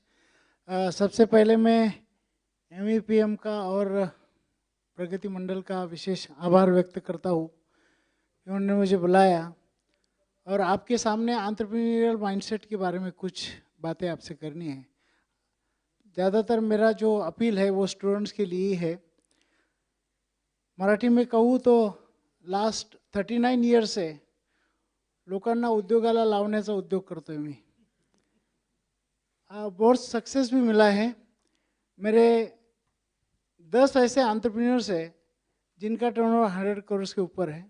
सबसे पहले मैं MEPM का और प्रगति मंडल का विशेष आभार व्यक्त करता हूँ कि उन्होंने मुझे बुलाया और आपके सामने एंटरप्रेन्योरियल माइंडसेट के बारे में कुछ बातें आपसे करनी है. ज़्यादातर मेरा जो अपील है वो स्टुडंट्स के लिए ही है. मराठी में कहूँ तो लास्ट 39 इयर्स आहे लोकांना उद्योगाला लावण्याचा उद्योग करतोय मी. बहुत सक्सेस भी मिला है. मेरे 10 ऐसे एंटरप्रेन्योर्स हैं जिनका टर्नओवर 100 करोड़ के ऊपर है.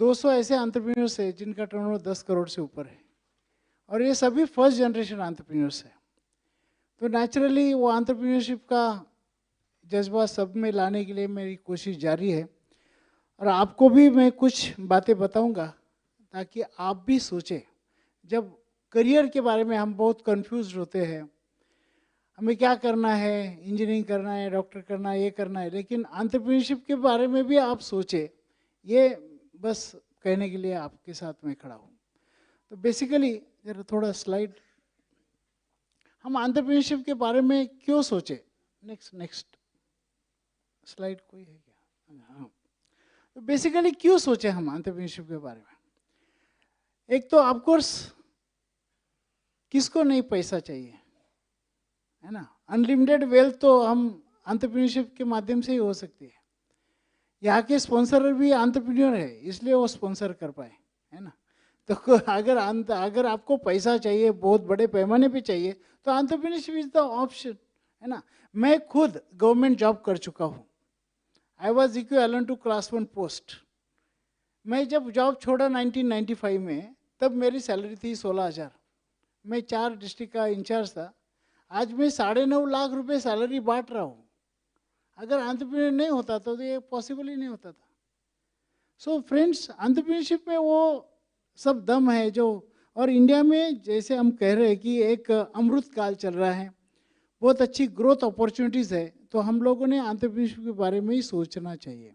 200 ऐसे एंटरप्रेन्योर्स हैं जिनका टर्नओवर 10 करोड़ से ऊपर है और ये सभी फर्स्ट जनरेशन एंटरप्रेन्योर्स हैं. तो नेचुरली वो एंटरप्रेन्योरशिप का जज्बा सब में लाने के लिए मेरी कोशिश जारी है और आपको भी मैं कुछ बातें बताऊंगा ताकि आप भी सोचें. जब करियर के बारे में हम बहुत कंफ्यूज होते हैं, हमें क्या करना है, इंजीनियरिंग करना है, डॉक्टर करना है, ये करना है, लेकिन एंटरप्रेन्योरशिप के बारे में भी आप सोचें. ये बस कहने के लिए आपके साथ मैं खड़ा हूँ. तो बेसिकली जरा थोड़ा स्लाइड, हम एंटरप्रेन्योरशिप के बारे में क्यों सोचे. नेक्स्ट स्लाइड कोई है क्या? हाँ. तो बेसिकली क्यों सोचे हम एंटरप्रेन्योरशिप के बारे में. एक तो ऑफकोर्स किसको नहीं पैसा चाहिए, है ना. अनलिमिटेड वेल्थ तो हम एंटरप्रेन्योरशिप के माध्यम से ही हो सकती है. यहाँ के स्पॉन्सर भी एंटरप्रेन्योर है इसलिए वो स्पॉन्सर कर पाए, है ना. तो अगर आपको पैसा चाहिए, बहुत बड़े पैमाने पे चाहिए, तो एंटरप्रेन्योरशिप इज द ऑप्शन, है ना. मैं खुद गवर्नमेंट जॉब कर चुका हूँ. I was equivalent to class 1 post. मैं जब जॉब छोड़ा 1995 में, तब मेरी सैलरी थी 16,000. मैं 4 डिस्ट्रिक्ट का इंचार्ज था. आज मैं 9.5 लाख रुपए सैलरी बांट रहा हूँ. अगर एंटरप्रेन्योर नहीं होता तो ये पॉसिबल ही नहीं होता था. सो फ्रेंड्स, एंटरप्रेन्योरशिप में वो सब दम है जो, और इंडिया में जैसे हम कह रहे हैं कि एक अमृत काल चल रहा है, बहुत अच्छी ग्रोथ अपॉर्चुनिटीज़ है, तो हम लोगों ने एंटरप्रेन्योरशिप के बारे में ही सोचना चाहिए.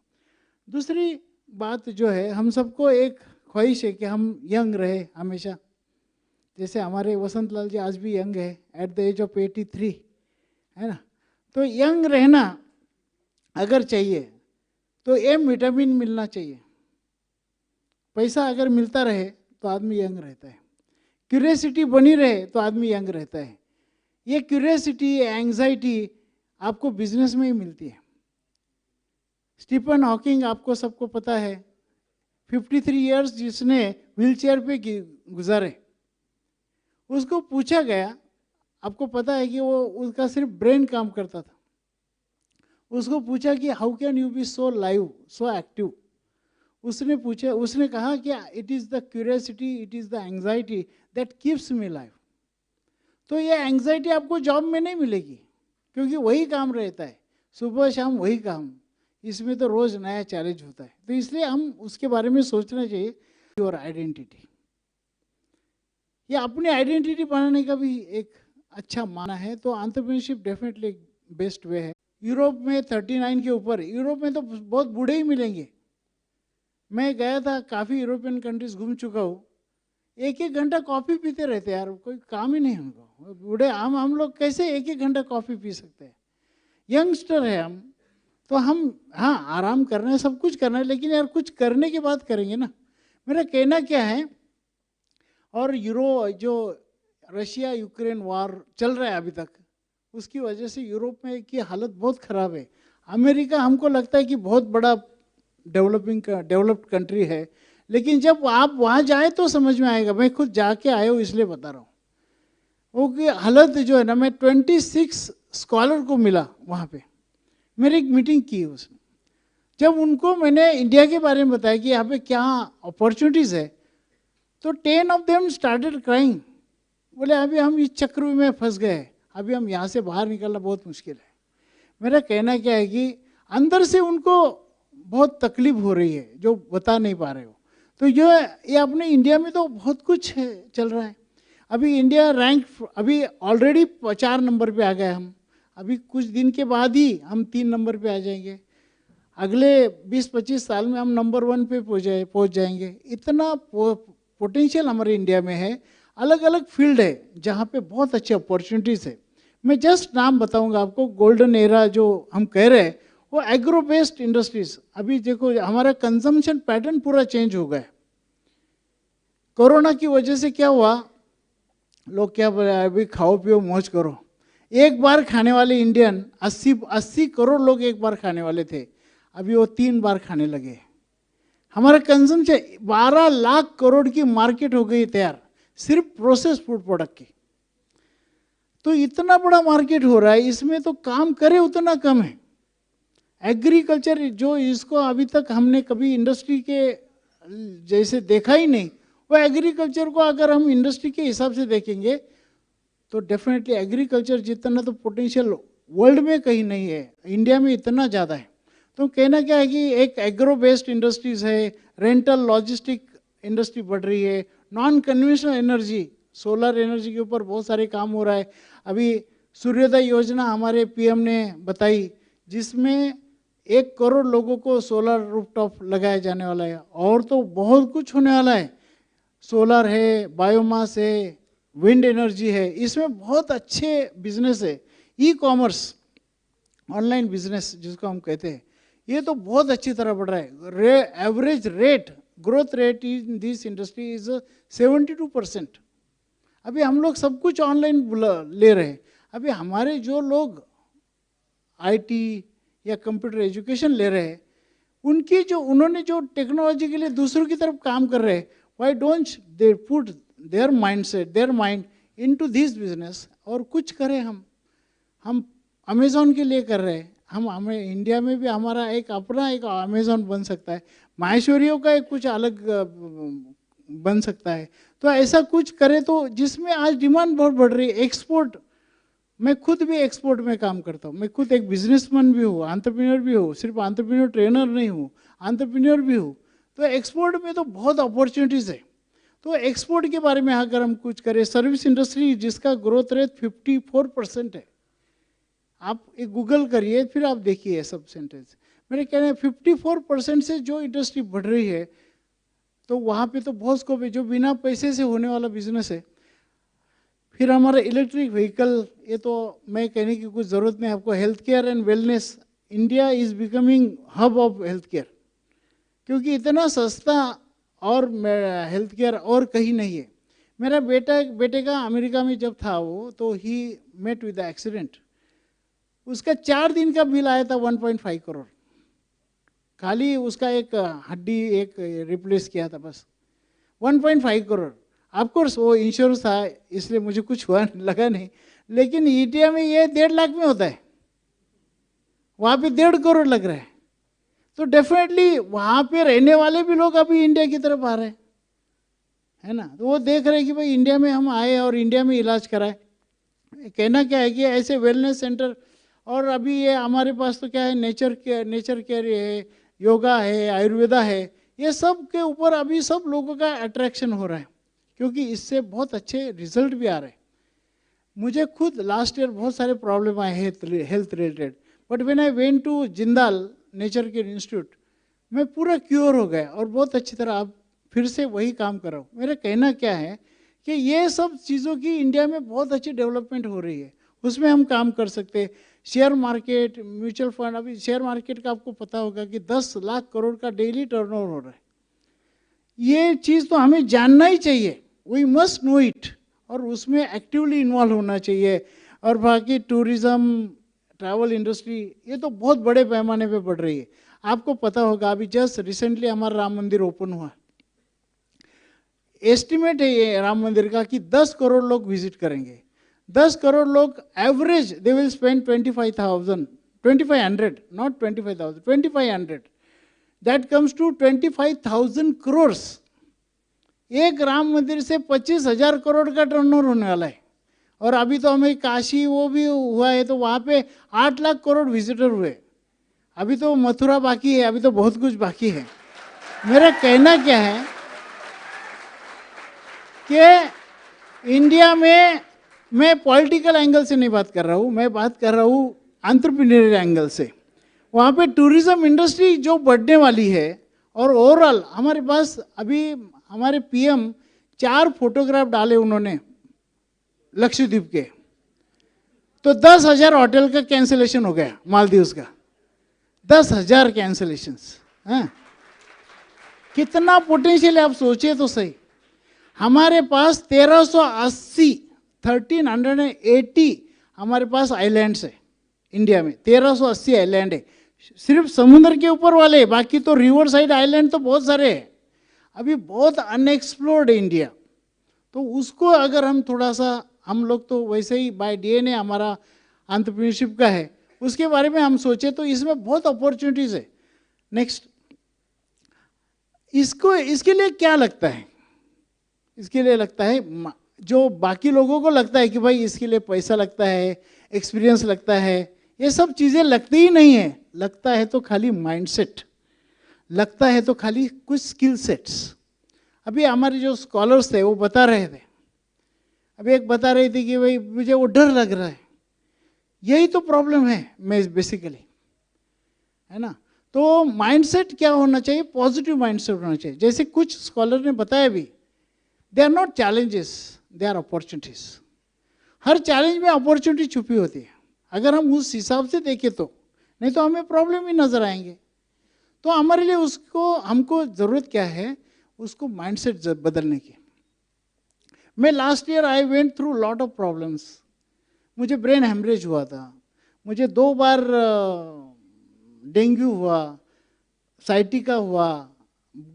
दूसरी बात जो है, हम सबको एक ख्वाहिश है कि हम यंग रहे हमेशा. जैसे हमारे वसंत लाल जी आज भी यंग है एट द एज ऑफ 83, है ना. तो यंग रहना अगर चाहिए तो एम विटामिन मिलना चाहिए. पैसा अगर मिलता रहे तो आदमी यंग रहता है. क्यूरियोसिटी बनी रहे तो आदमी यंग रहता है. ये क्यूरियोसिटी, एंग्जाइटी आपको बिजनेस में ही मिलती है. स्टीफन हॉकिंग आपको सबको पता है, 53 इयर्स जिसने व्हीलचेयर पे गुजारे. उसको पूछा गया, आपको पता है कि वो उसका सिर्फ ब्रेन काम करता था. उसको पूछा कि how can you be so live, so active. उसने कहा कि it is the curiosity, it is the anxiety that keeps me live. तो ये एंग्जाइटी आपको जॉब में नहीं मिलेगी क्योंकि वही काम रहता है, सुबह शाम वही काम. इसमें तो रोज़ नया चैलेंज होता है. तो इसलिए हम उसके बारे में सोचना चाहिए. योर आइडेंटिटी, ये अपनी आइडेंटिटी बनाने का भी एक अच्छा माना है. तो एंटरप्रेन्योरशिप डेफिनेटली बेस्ट वे है. यूरोप में 39 के ऊपर, यूरोप में तो बहुत बूढ़े ही मिलेंगे. मैं गया था, काफ़ी यूरोपियन कंट्रीज घूम चुका हूँ. 1-1 घंटा कॉफ़ी पीते रहते यार, कोई काम ही नहीं उनको. बूढ़े हम लोग कैसे 1-1 घंटा कॉफ़ी पी सकते हैं. यंगस्टर है हम, तो हम हाँ आराम करना है, सब कुछ करना है, लेकिन यार कुछ करने के बाद करेंगे ना. मेरा कहना क्या है, और जो रशिया यूक्रेन वार चल रहा है अभी तक, उसकी वजह से यूरोप में की हालत बहुत ख़राब है. अमेरिका हमको लगता है कि बहुत बड़ा डेवलप्ड कंट्री है, लेकिन जब आप वहाँ जाए तो समझ में आएगा. मैं खुद जाके आया हूँ इसलिए बता रहा हूँ. वो की हालत जो है ना, मैं 26 स्कॉलर को मिला वहाँ पे, मेरी एक मीटिंग की उसने. जब उनको मैंने इंडिया के बारे में बताया कि यहाँ पे क्या अपॉर्चुनिटीज़ है, तो 10 ऑफ देम स्टार्टेड क्राइंग, बोले अभी हम इस चक्र में फंस गए, अभी हम यहाँ से बाहर निकलना बहुत मुश्किल है। मेरा कहना क्या है कि अंदर से उनको बहुत तकलीफ हो रही है जो बता नहीं पा रहे हो। तो ये अपने इंडिया में तो बहुत कुछ चल रहा है। अभी इंडिया रैंक अभी ऑलरेडी 4 नंबर पे आ गए हम, अभी कुछ दिन के बाद ही हम 3 नंबर पे आ जाएंगे, अगले 20-25 साल में हम नंबर 1 पे पहुँच जाएंगे। इतना पोटेंशियल हमारे इंडिया में है, अलग अलग फील्ड है जहाँ पे बहुत अच्छे अपॉर्चुनिटीज़ है। मैं जस्ट नाम बताऊंगा आपको, गोल्डन एरा जो हम कह रहे हैं वो एग्रो बेस्ड इंडस्ट्रीज। अभी देखो हमारा कंजम्पशन पैटर्न पूरा चेंज हो गया। कोरोना की वजह से क्या हुआ, लोग क्या बोले अभी खाओ पियो मौज करो। एक बार खाने वाले इंडियन 80 करोड़ लोग एक बार खाने वाले थे, अभी वो 3 बार खाने लगे। हमारा कंजम्पशन 12 लाख करोड़ की मार्केट हो गई तैयार सिर्फ प्रोसेस फूड प्रोडक्ट की। तो इतना बड़ा मार्केट हो रहा है, इसमें तो काम करे उतना कम है। एग्रीकल्चर जो इसको अभी तक हमने कभी इंडस्ट्री के जैसे देखा ही नहीं, वो एग्रीकल्चर को अगर हम इंडस्ट्री के हिसाब से देखेंगे तो डेफिनेटली एग्रीकल्चर जितना तो पोटेंशियल वर्ल्ड में कहीं नहीं है, इंडिया में इतना ज़्यादा है। तो कहना क्या है कि एक एग्रो बेस्ड इंडस्ट्रीज है, रेंटल लॉजिस्टिक इंडस्ट्री बढ़ रही है, non conventional energy, solar energy के ऊपर बहुत सारे काम हो रहा है। अभी सूर्योदय योजना हमारे पीएम ने बताई, जिसमें 1 करोड़ लोगों को सोलर रूफटॉप लगाया जाने वाला है, और तो बहुत कुछ होने वाला है। सोलर है, बायोमास है, विंड एनर्जी है, इसमें बहुत अच्छे बिजनेस है। ई कॉमर्स, ऑनलाइन बिजनेस जिसको हम कहते हैं, ये तो बहुत अच्छी तरह बढ़ रहा है। Average rate growth rate in this industry is 72%। अभी हम लोग सब कुछ ऑनलाइन ले रहे हैं। अभी हमारे जो लोग आईटी या कंप्यूटर एजुकेशन ले रहे हैं, उनकी जो उन्होंने जो टेक्नोलॉजी के लिए दूसरों की तरफ काम कर रहे हैं, why don't they put there mindset their mind into this business और कुछ करें। हम अमेज़ॉन के लिए कर रहे हैं, हमें इंडिया में भी हमारा एक अपना एक अमेज़ॉन बन सकता है, माहेश्वरियों का एक कुछ अलग बन सकता है। तो ऐसा कुछ करें तो जिसमें आज डिमांड बहुत बढ़ रही है। एक्सपोर्ट, मैं खुद भी एक्सपोर्ट में काम करता हूँ, मैं खुद एक बिजनेसमैन भी हूँ, एंटरप्रेन्योर भी हूँ, सिर्फ एंटरप्रेन्योर ट्रेनर नहीं हूँ, एंटरप्रेन्योर भी हूँ। तो एक्सपोर्ट में तो बहुत अपॉर्चुनिटीज़ है। तो एक्सपोर्ट के बारे में अगर हम कुछ करें, सर्विस इंडस्ट्री जिसका ग्रोथ रेट 54% है, आप एक गूगल करिए फिर आप देखिए सब सेंटेंस। मेरे कहने हैं 54% से जो इंडस्ट्री बढ़ रही है, तो वहाँ पे तो बहुत स्कोप है, जो बिना पैसे से होने वाला बिजनेस है। फिर हमारा इलेक्ट्रिक व्हीकल, ये तो मैं कहने की कुछ ज़रूरत नहीं आपको। Health care and wellness, India is becoming hub of health care, क्योंकि इतना सस्ता और हेल्थ केयर और कहीं नहीं है। मेरा बेटे का अमेरिका में जब था वो, तो he met with the accident, उसका 4 दिन का बिल आया था 1.5 करोड़, खाली उसका एक हड्डी एक रिप्लेस किया था बस, 1.5 करोड़। ऑफकोर्स वो इंश्योरेंस था इसलिए मुझे कुछ हुआ लगा नहीं, लेकिन इंडिया में ये 1.5 लाख में होता है, वहाँ पे 1.5 करोड़ लग रहा है। तो डेफिनेटली वहाँ पे रहने वाले भी लोग अभी इंडिया की तरफ आ रहे हैं, है ना। तो वो देख रहे हैं कि भाई इंडिया में हम आए और इंडिया में इलाज कराए। कहना क्या है कि ऐसे वेलनेस सेंटर, और अभी ये हमारे पास तो क्या है, नेचर केयर है, योगा है, आयुर्वेदा है, ये सब के ऊपर अभी सब लोगों का अट्रैक्शन हो रहा है, क्योंकि इससे बहुत अच्छे रिजल्ट भी आ रहे हैं। मुझे खुद लास्ट ईयर बहुत सारे प्रॉब्लम आए health related, but when I went to Jindal nature care institute, मैं पूरा क्योर हो गया और बहुत अच्छी तरह अब फिर से वही काम कर रहा हूँ। मेरा कहना क्या है कि ये सब चीज़ों की इंडिया में बहुत अच्छी डेवलपमेंट हो रही है, उसमें हम काम कर सकते हैं। शेयर मार्केट, म्यूचुअल फंड, अभी शेयर मार्केट का आपको पता होगा कि 10 लाख करोड़ का डेली टर्नओवर हो रहा है। ये चीज़ तो हमें जानना ही चाहिए, वी मस्ट नो इट, और उसमें एक्टिवली इन्वॉल्व होना चाहिए। और बाकी टूरिज़्म, ट्रैवल इंडस्ट्री, ये तो बहुत बड़े पैमाने पे बढ़ रही है। आपको पता होगा अभी जस्ट रिसेंटली हमारा राम मंदिर ओपन हुआ, एस्टिमेट है ये राम मंदिर का कि 10 करोड़ लोग विजिट करेंगे। 10 करोड़ लोग average they will spend 2500, not 25,000, 2500, that comes to 25,000 crores एक राम मंदिर से 25,000 करोड़ का टर्नओवर होने वाला है। और अभी तो हमें काशी वो भी हुआ है, तो वहाँ पे 8 लाख करोड़ विजिटर हुए। अभी तो मथुरा बाकी है, अभी तो बहुत कुछ बाकी है। मेरा कहना क्या है कि इंडिया में, मैं पॉलिटिकल एंगल से नहीं बात कर रहा हूँ, मैं बात कर रहा हूँ एंटरप्रेन्योरियल एंगल से। वहाँ पे टूरिज्म इंडस्ट्री जो बढ़ने वाली है, और ओवरऑल हमारे पास अभी हमारे पीएम 4 फोटोग्राफ डाले उन्होंने लक्षद्वीप के, तो 10,000 होटल का कैंसिलेशन हो गया मालदीव्स का। 10,000 कैंसिलेशंस, हैं? कितना पोटेंशियल है आप सोचिए तो सही। हमारे पास 1380 हमारे पास आइलैंड्स है इंडिया में। 1380 आइलैंड है सिर्फ समुद्र के ऊपर वाले, बाकी तो रिवर साइड आइलैंड तो बहुत सारे हैं। अभी बहुत अनएक्सप्लोर्ड है इंडिया। तो उसको अगर हम थोड़ा सा, हम लोग तो वैसे ही बाय डीएनए हमारा एंटरप्रेन्योरशिप का है, उसके बारे में हम सोचे तो इसमें बहुत अपॉर्चुनिटीज है। नेक्स्ट, इसके लिए क्या लगता है? इसके लिए लगता है, जो बाकी लोगों को लगता है कि भाई इसके लिए पैसा लगता है, एक्सपीरियंस लगता है, ये सब चीज़ें लगती ही नहीं है। लगता है तो खाली माइंडसेट, लगता है तो खाली कुछ स्किल सेट्स। अभी हमारे जो स्कॉलर्स थे वो बता रहे थे, अभी एक बता रही थी कि भाई मुझे वो डर लग रहा है। यही तो प्रॉब्लम है मैं बेसिकली, है ना। तो माइंडसेट क्या होना चाहिए? पॉजिटिव माइंडसेट होना चाहिए। जैसे कुछ स्कॉलर ने बताया भी, they are not challenges, they are opportunities. हर चैलेंज में अपॉर्चुनिटी छुपी होती है, अगर हम उस हिसाब से देखें तो, नहीं तो हमें प्रॉब्लम ही नजर आएंगे। तो हमारे लिए हमको ज़रूरत क्या है? उसको माइंडसेट बदलने की। मैं last year I went through lot of problems. मुझे ब्रेन हेमरेज हुआ था, मुझे 2 बार डेंगू हुआ, साइटिका हुआ,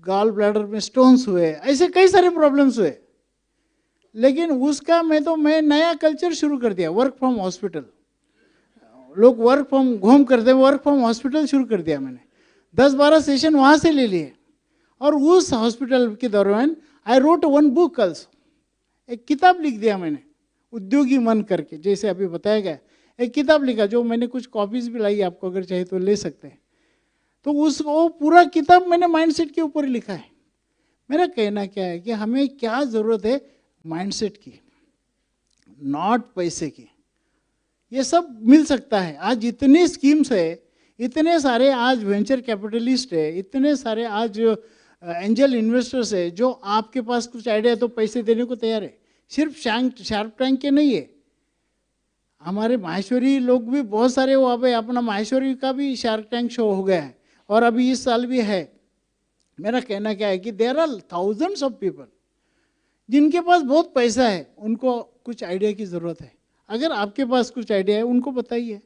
गॉल ब्लैडर में स्टोन्स हुए, ऐसे कई सारे प्रॉब्लम्स हुए। लेकिन उसका मैं नया कल्चर शुरू कर दिया, वर्क फ्रॉम हॉस्पिटल। लोग वर्क फ्रॉम होम करते हैं, वर्क फ्रॉम हॉस्पिटल शुरू कर दिया मैंने। 10-12 सेशन वहाँ से ले लिए, और उस हॉस्पिटल के दौरान आई रोट 1 बुक ऑल्सो, एक किताब लिख दिया मैंने, उद्योगी मन करके, जैसे अभी बताया गया। एक किताब लिखा, जो मैंने कुछ कॉपीज भी लाई, आपको अगर चाहिए तो ले सकते हैं। तो वो पूरा किताब मैंने माइंडसेट के ऊपर ही लिखा है। मेरा कहना क्या है कि हमें क्या ज़रूरत है? माइंडसेट की, नॉट पैसे की। ये सब मिल सकता है। आज इतने स्कीम्स है, इतने सारे आज वेंचर कैपिटलिस्ट है, इतने सारे आज एंजल इन्वेस्टर्स है, जो आपके पास कुछ आइडिया तो पैसे देने को तैयार है। सिर्फ शार्क टैंक के नहीं है, हमारे माहेश्वरी लोग भी बहुत सारे वहाँ पे, अपना माहेश्वरी का भी शार्क टैंक शो हो गया है, और अभी इस साल भी है। मेरा कहना क्या है कि there are thousands of people जिनके पास बहुत पैसा है, उनको कुछ आइडिया की ज़रूरत है। अगर आपके पास कुछ आइडिया है उनको बताइए।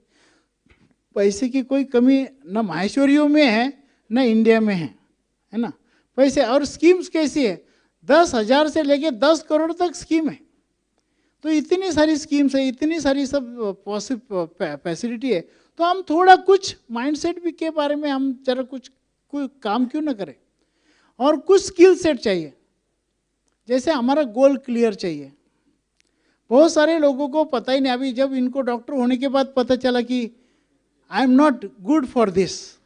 पैसे की कोई कमी न माहेश्वरियों में है न इंडिया में है ना। पैसे और स्कीम्स कैसी है? 10,000 से लेके 10 करोड़ तक स्कीम है। तो इतनी सारी स्कीम्स है, इतनी सारी सब फैसिलिटी है, तो हम थोड़ा कुछ माइंडसेट भी के बारे में हम जरा कुछ काम क्यों ना करें। और कुछ स्किल सेट चाहिए, जैसे हमारा गोल क्लियर चाहिए। बहुत सारे लोगों को पता ही नहीं, अभी जब इनको डॉक्टर होने के बाद पता चला कि I am not good for this,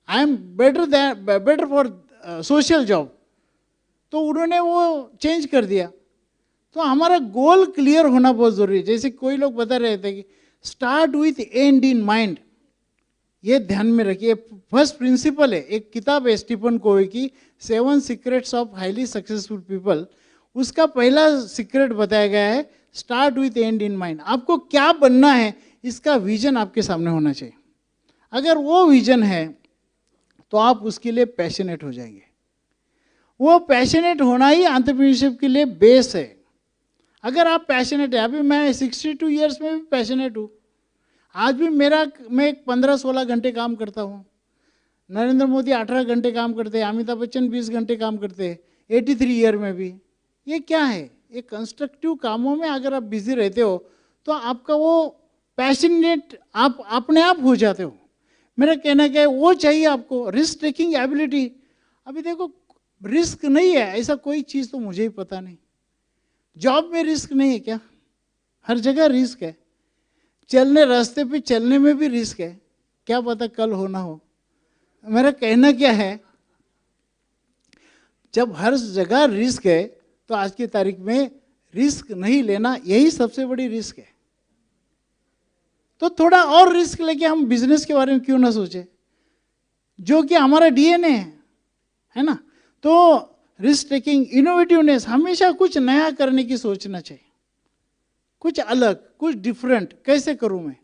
I am better for social job, तो उन्होंने वो चेंज कर दिया। तो हमारा गोल क्लियर होना बहुत ज़रूरी है। जैसे कोई लोग बता रहे थे कि start with and in mind, ये ध्यान में रखिए। फर्स्ट प्रिंसिपल है, एक किताब है स्टीफन कोवे की, 7 secrets of highly successful people. उसका पहला सीक्रेट बताया गया है, start with and in mind. आपको क्या बनना है, इसका विजन आपके सामने होना चाहिए। अगर वो विजन है तो आप उसके लिए पैशनेट हो जाएंगे। वो पैशनेट होना ही एंटरप्रेन्योरशिप के लिए बेस है। अगर आप पैशनेट है, अभी मैं 62 ईयर्स में भी पैशनेट हूँ। आज भी मैं 15-16 घंटे काम करता हूँ। नरेंद्र मोदी 18 घंटे काम करते हैं, अमिताभ बच्चन 20 घंटे काम करते हैं 83 ईयर में भी। ये क्या है? ये कंस्ट्रक्टिव कामों में अगर आप बिजी रहते हो तो आपका वो पैशनेट आप अपने आप हो जाते हो। मेरा कहना क्या है, वो चाहिए आपको, रिस्क टेकिंग एबिलिटी। अभी देखो, रिस्क नहीं है ऐसा कोई चीज़ तो मुझे ही पता नहीं। जॉब में रिस्क नहीं है क्या? हर जगह रिस्क है। चलने रास्ते पे चलने में भी रिस्क है, क्या पता कल हो ना हो। मेरा कहना क्या है, जब हर जगह रिस्क है तो आज की तारीख में रिस्क नहीं लेना यही सबसे बड़ी रिस्क है। तो थोड़ा और रिस्क लेके हम बिजनेस के बारे में क्यों ना सोचे, जो कि हमारा डीएनए है ना। तो रिस्क टेकिंग, इनोवेटिवनेस, हमेशा कुछ नया करने की सोचना चाहिए, कुछ अलग, कुछ डिफरेंट, कैसे करूं मैं,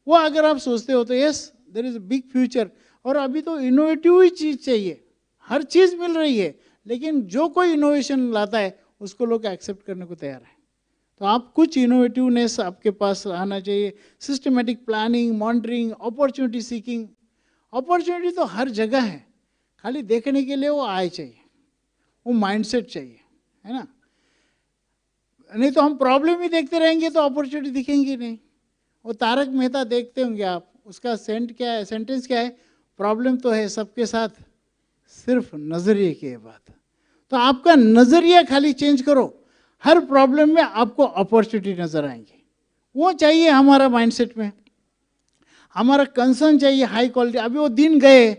वो अगर आप सोचते हो तो yes there is a big future. और अभी तो इनोवेटिव ही चीज़ चाहिए, हर चीज़ मिल रही है, लेकिन जो कोई इनोवेशन लाता है उसको लोग एक्सेप्ट करने को तैयार है। तो आप कुछ इनोवेटिवनेस आपके पास आना चाहिए, systematic planning, monitoring, opportunity seeking. Opportunity तो हर जगह है, खाली देखने के लिए वो आए चाहिए, वो माइंडसेट चाहिए, है ना। नहीं तो हम प्रॉब्लम ही देखते रहेंगे तो अपॉर्चुनिटी दिखेंगी नहीं। वो तारक मेहता देखते होंगे आप, उसका सेंटेंस क्या है, प्रॉब्लम तो है सबके साथ, सिर्फ नजरिए की बात। तो आपका नजरिया खाली चेंज करो, हर प्रॉब्लम में आपको अपॉर्चुनिटी नजर आएंगी। वो चाहिए हमारा माइंडसेट में, हमारा कंसर्न चाहिए हाई क्वालिटी। अभी वो दिन गए,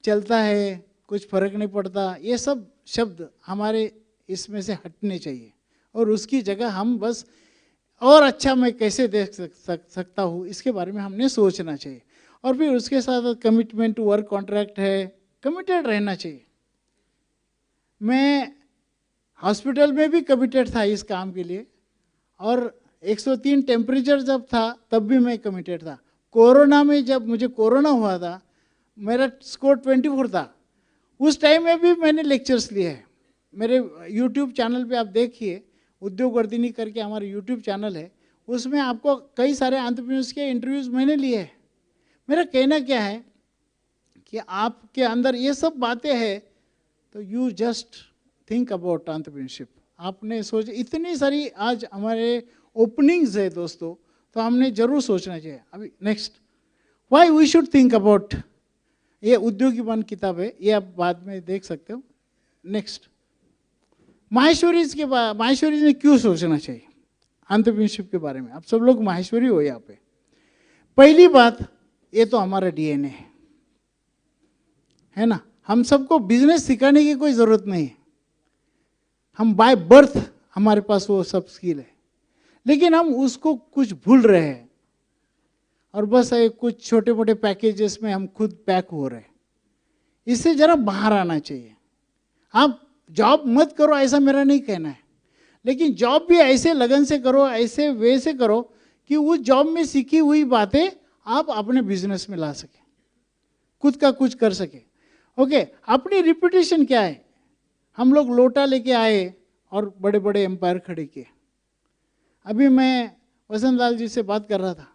चलता है, कुछ फर्क नहीं पड़ता, ये सब शब्द हमारे इसमें से हटने चाहिए, और उसकी जगह हम बस और अच्छा मैं कैसे देख सकता हूँ इसके बारे में हमने सोचना चाहिए। और फिर उसके साथ कमिटमेंट टू वर्क कॉन्ट्रैक्ट है, कमिटेड रहना चाहिए। मैं हॉस्पिटल में भी कमिटेड था इस काम के लिए, और 103 टेम्परेचर जब था तब भी मैं कमिटेड था। कोरोना में जब मुझे कोरोना हुआ था, मेरा स्कोर 24 था, उस टाइम में भी मैंने लेक्चर्स लिए हैं। मेरे यूट्यूब चैनल पे आप देखिए, उद्योग वर्धिनी करके हमारा यूट्यूब चैनल है, उसमें आपको कई सारे एंटरप्रेन्योर्स के इंटरव्यूज़ मैंने लिए हैं। मेरा कहना क्या है कि आपके अंदर ये सब बातें हैं तो you just think about entrepreneurship. आपने सोच, इतनी सारी आज हमारे ओपनिंग्स है दोस्तों, तो हमने जरूर सोचना चाहिए। अभी next, why we should think about, ये उद्योगीवन किताब है, ये आप बाद में देख सकते हो। नेक्स्ट, माहेश्वरीज ने क्यों सोचना चाहिए एंटरप्रेन्योरशिप के बारे में। आप सब लोग माहेश्वरी हो यहाँ पे। पहली बात, ये तो हमारा डीएनए है ना। हम सबको बिजनेस सिखाने की कोई ज़रूरत नहीं है, हम बाय बर्थ हमारे पास वो सब स्किल है, लेकिन हम उसको कुछ भूल रहे हैं, और बस कुछ छोटे मोटे पैकेजेस में हम खुद पैक हो रहे हैं। इससे जरा बाहर आना चाहिए। आप जॉब मत करो ऐसा मेरा नहीं कहना है, लेकिन जॉब भी ऐसे लगन से करो, ऐसे वे से करो कि उस जॉब में सीखी हुई बातें आप अपने बिजनेस में ला सके, खुद का कुछ कर सके। ओके, अपनी रिपुटेशन क्या है। हम लोग लोटा लेके आए और बड़े बड़े एम्पायर खड़े किए। अभी मैं वसंत लाल जी से बात कर रहा था,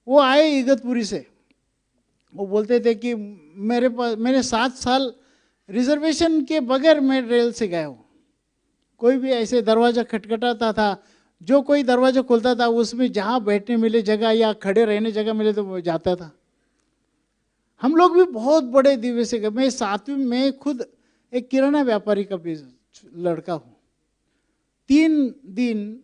वो आए इगतपुरी से, वो बोलते थे कि मेरे 7 साल रिजर्वेशन के बगैर मैं रेल से गया हूँ। कोई भी ऐसे दरवाज़ा खटखटाता था, जो कोई दरवाज़ा खोलता था उसमें जहाँ बैठने मिले जगह या खड़े रहने जगह मिले तो वो जाता था। हम लोग भी बहुत बड़े दिव्य से गए। मैं 7वीं में खुद एक किराना व्यापारी का भी लड़का हूँ। 3 दिन,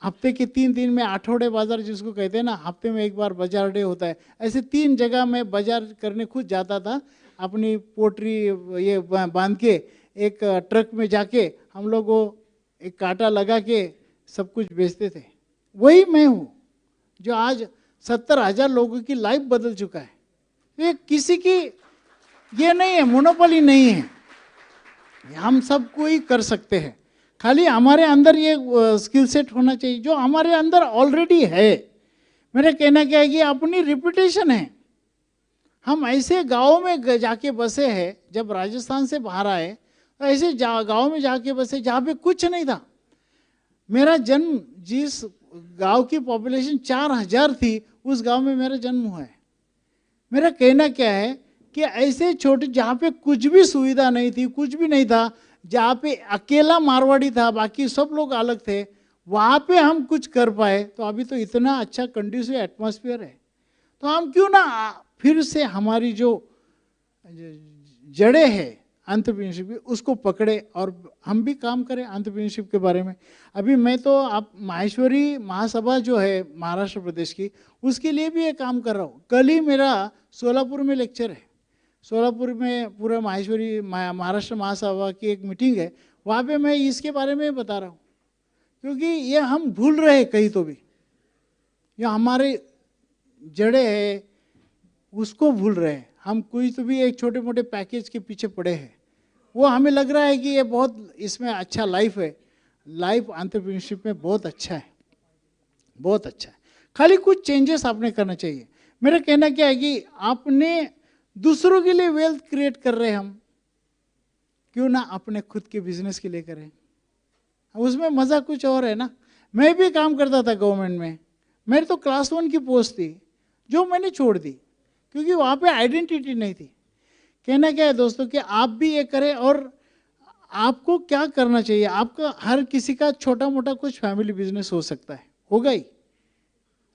हफ्ते के 3 दिन में आठौड़े बाजार जिसको कहते हैं ना, हफ्ते में एक बार बाजार डे होता है, ऐसे 3 जगह मैं बाजार करने खुद जाता था। अपनी पोट्री ये बांध के एक ट्रक में जाके हम लोग वो एक कांटा लगा के सब कुछ बेचते थे। वही मैं हूँ जो आज 70,000 लोगों की लाइफ बदल चुका है। ये किसी की ये नहीं है, मोनोपोली नहीं है, हम सब कोई कर सकते हैं। खाली हमारे अंदर ये स्किल सेट होना चाहिए जो हमारे अंदर ऑलरेडी है। मेरा कहना क्या है कि अपनी रिपुटेशन है। हम ऐसे गाँव में जाके बसे हैं, जब राजस्थान से बाहर आए तो ऐसे गाँव में जाके बसे जहाँ पे कुछ नहीं था। मेरा जन्म जिस गांव की पॉपुलेशन 4000 थी, उस गांव में मेरा जन्म हुआ है। मेरा कहना क्या है कि ऐसे छोटे जहाँ पे कुछ भी सुविधा नहीं थी, कुछ भी नहीं था, जहाँ पे अकेला मारवाड़ी था, बाकी सब लोग अलग थे, वहाँ पे हम कुछ कर पाए। तो अभी तो इतना अच्छा कंड्यूसिव एटमॉस्फेयर है, तो हम क्यों ना फिर से हमारी जो जड़ें हैं एंटरप्रेन्योरशिप, उसको पकड़े और हम भी काम करें एंटरप्रेन्योरशिप के बारे में। अभी मैं तो आप माहेश्वरी महासभा जो है महाराष्ट्र प्रदेश की, उसके लिए भी ये काम कर रहा हूँ। कल ही मेरा सोलापुर में लेक्चर है, सोलापुर में पूरा माहेश्वरी महाराष्ट्र महासभा की एक मीटिंग है, वहाँ पे मैं इसके बारे में बता रहा हूँ, क्योंकि ये हम भूल रहे कहीं तो भी, ये हमारे जड़े है उसको भूल रहे हैं हम, कोई तो भी एक छोटे मोटे पैकेज के पीछे पड़े हैं। वो हमें लग रहा है कि ये बहुत इसमें अच्छा लाइफ है, लाइफ एंटरप्रेन्योरशिप में बहुत अच्छा है, बहुत अच्छा है। खाली कुछ चेंजेस आपने करना चाहिए। मेरा कहना क्या है कि आपने दूसरों के लिए वेल्थ क्रिएट कर रहे हैं हम, क्यों ना अपने खुद के बिजनेस के लिए करें, उसमें मज़ा कुछ और है ना। मैं भी काम करता था गवर्नमेंट में, मेरी तो क्लास 1 की पोस्ट थी जो मैंने छोड़ दी, क्योंकि वहाँ पे आइडेंटिटी नहीं थी। कहना क्या है दोस्तों कि आप भी ये करें, और आपको क्या करना चाहिए, आपका हर किसी का छोटा मोटा कुछ फैमिली बिजनेस हो सकता है, होगा ही,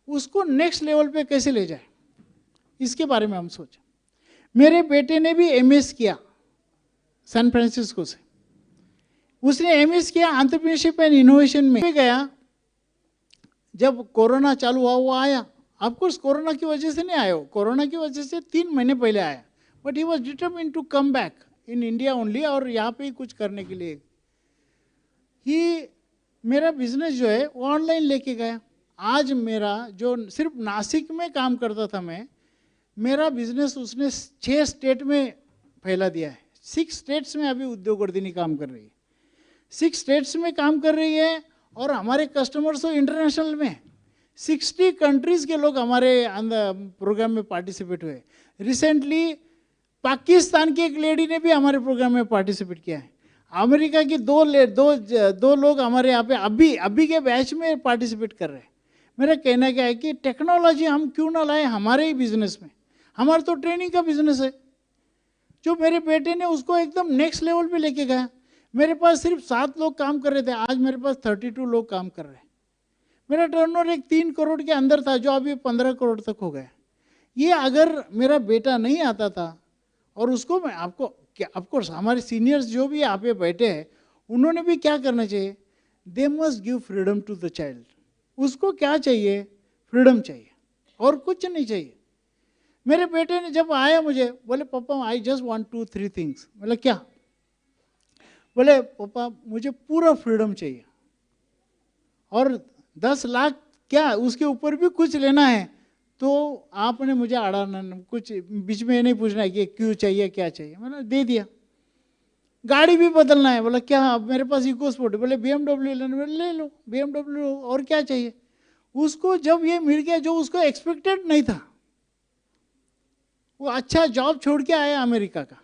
उसको नेक्स्ट लेवल पे कैसे ले जाए इसके बारे में हम सोचें। मेरे बेटे ने भी MS किया सैन फ्रांसिस्को से, उसने MS किया एंटरप्रेन्योरशिप एंड इनोवेशन में गया। जब कोरोना चालू हुआ वो आया, ऑफकोर्स कोरोना की वजह से नहीं आया, कोरोना की वजह से 3 महीने पहले आया, but he was determined to come back in India only, और यहाँ पे ही कुछ करने के लिए ही मेरा बिजनेस जो है वो ऑनलाइन लेके गया। आज मेरा जो सिर्फ नासिक में काम करता था मैं, मेरा बिजनेस उसने 6 स्टेट में फैला दिया है। 6 स्टेट्स में अभी उद्योग वर्धिनी काम कर रही है, 6 स्टेट्स में काम कर रही है, और हमारे कस्टमर्स तो इंटरनेशनल में 60 कंट्रीज के लोग हमारे प्रोग्राम में पार्टिसिपेट हुए। रिसेंटली पाकिस्तान की एक लेडी ने भी हमारे प्रोग्राम में पार्टिसिपेट किया है। अमेरिका की दो लोग हमारे यहाँ पे अभी के बैच में पार्टिसिपेट कर रहे हैं। मेरा कहना क्या है कि टेक्नोलॉजी हम क्यों ना लाए हमारे ही बिजनेस में, हमारा तो ट्रेनिंग का बिजनेस है। जो मेरे बेटे ने उसको एकदम नेक्स्ट लेवल पे लेके गया। मेरे पास सिर्फ 7 लोग काम कर रहे थे, आज मेरे पास 32 लोग काम कर रहे हैं। मेरा टर्नओवर एक 3 करोड़ के अंदर था जो अभी 15 करोड़ तक हो गया। ये अगर मेरा बेटा नहीं आता था, और उसको मैं आपको ऑफकोर्स हमारे सीनियर्स जो भी यहाँ पे बैठे हैं उन्होंने भी क्या करना चाहिए, they must give freedom to the child. उसको क्या चाहिए, फ्रीडम चाहिए और कुछ नहीं चाहिए। मेरे बेटे ने जब आया मुझे बोले पापा आई जस्ट वांट 2-3 थिंग्स। बोले क्या? बोले पापा मुझे पूरा फ्रीडम चाहिए और 10 लाख क्या उसके ऊपर भी कुछ लेना है तो आपने मुझे अड़ाना, कुछ बीच में नहीं पूछना है कि क्यों चाहिए क्या चाहिए। मैंने दे दिया। गाड़ी भी बदलना है, बोला क्या? अब मेरे पास इको स्पोर्ट, बोले BMW लेना, बोले ले लो BMW, और क्या चाहिए। उसको जब ये मिल गया जो उसको एक्सपेक्टेड नहीं था, वो अच्छा जॉब छोड़ के आया अमेरिका का।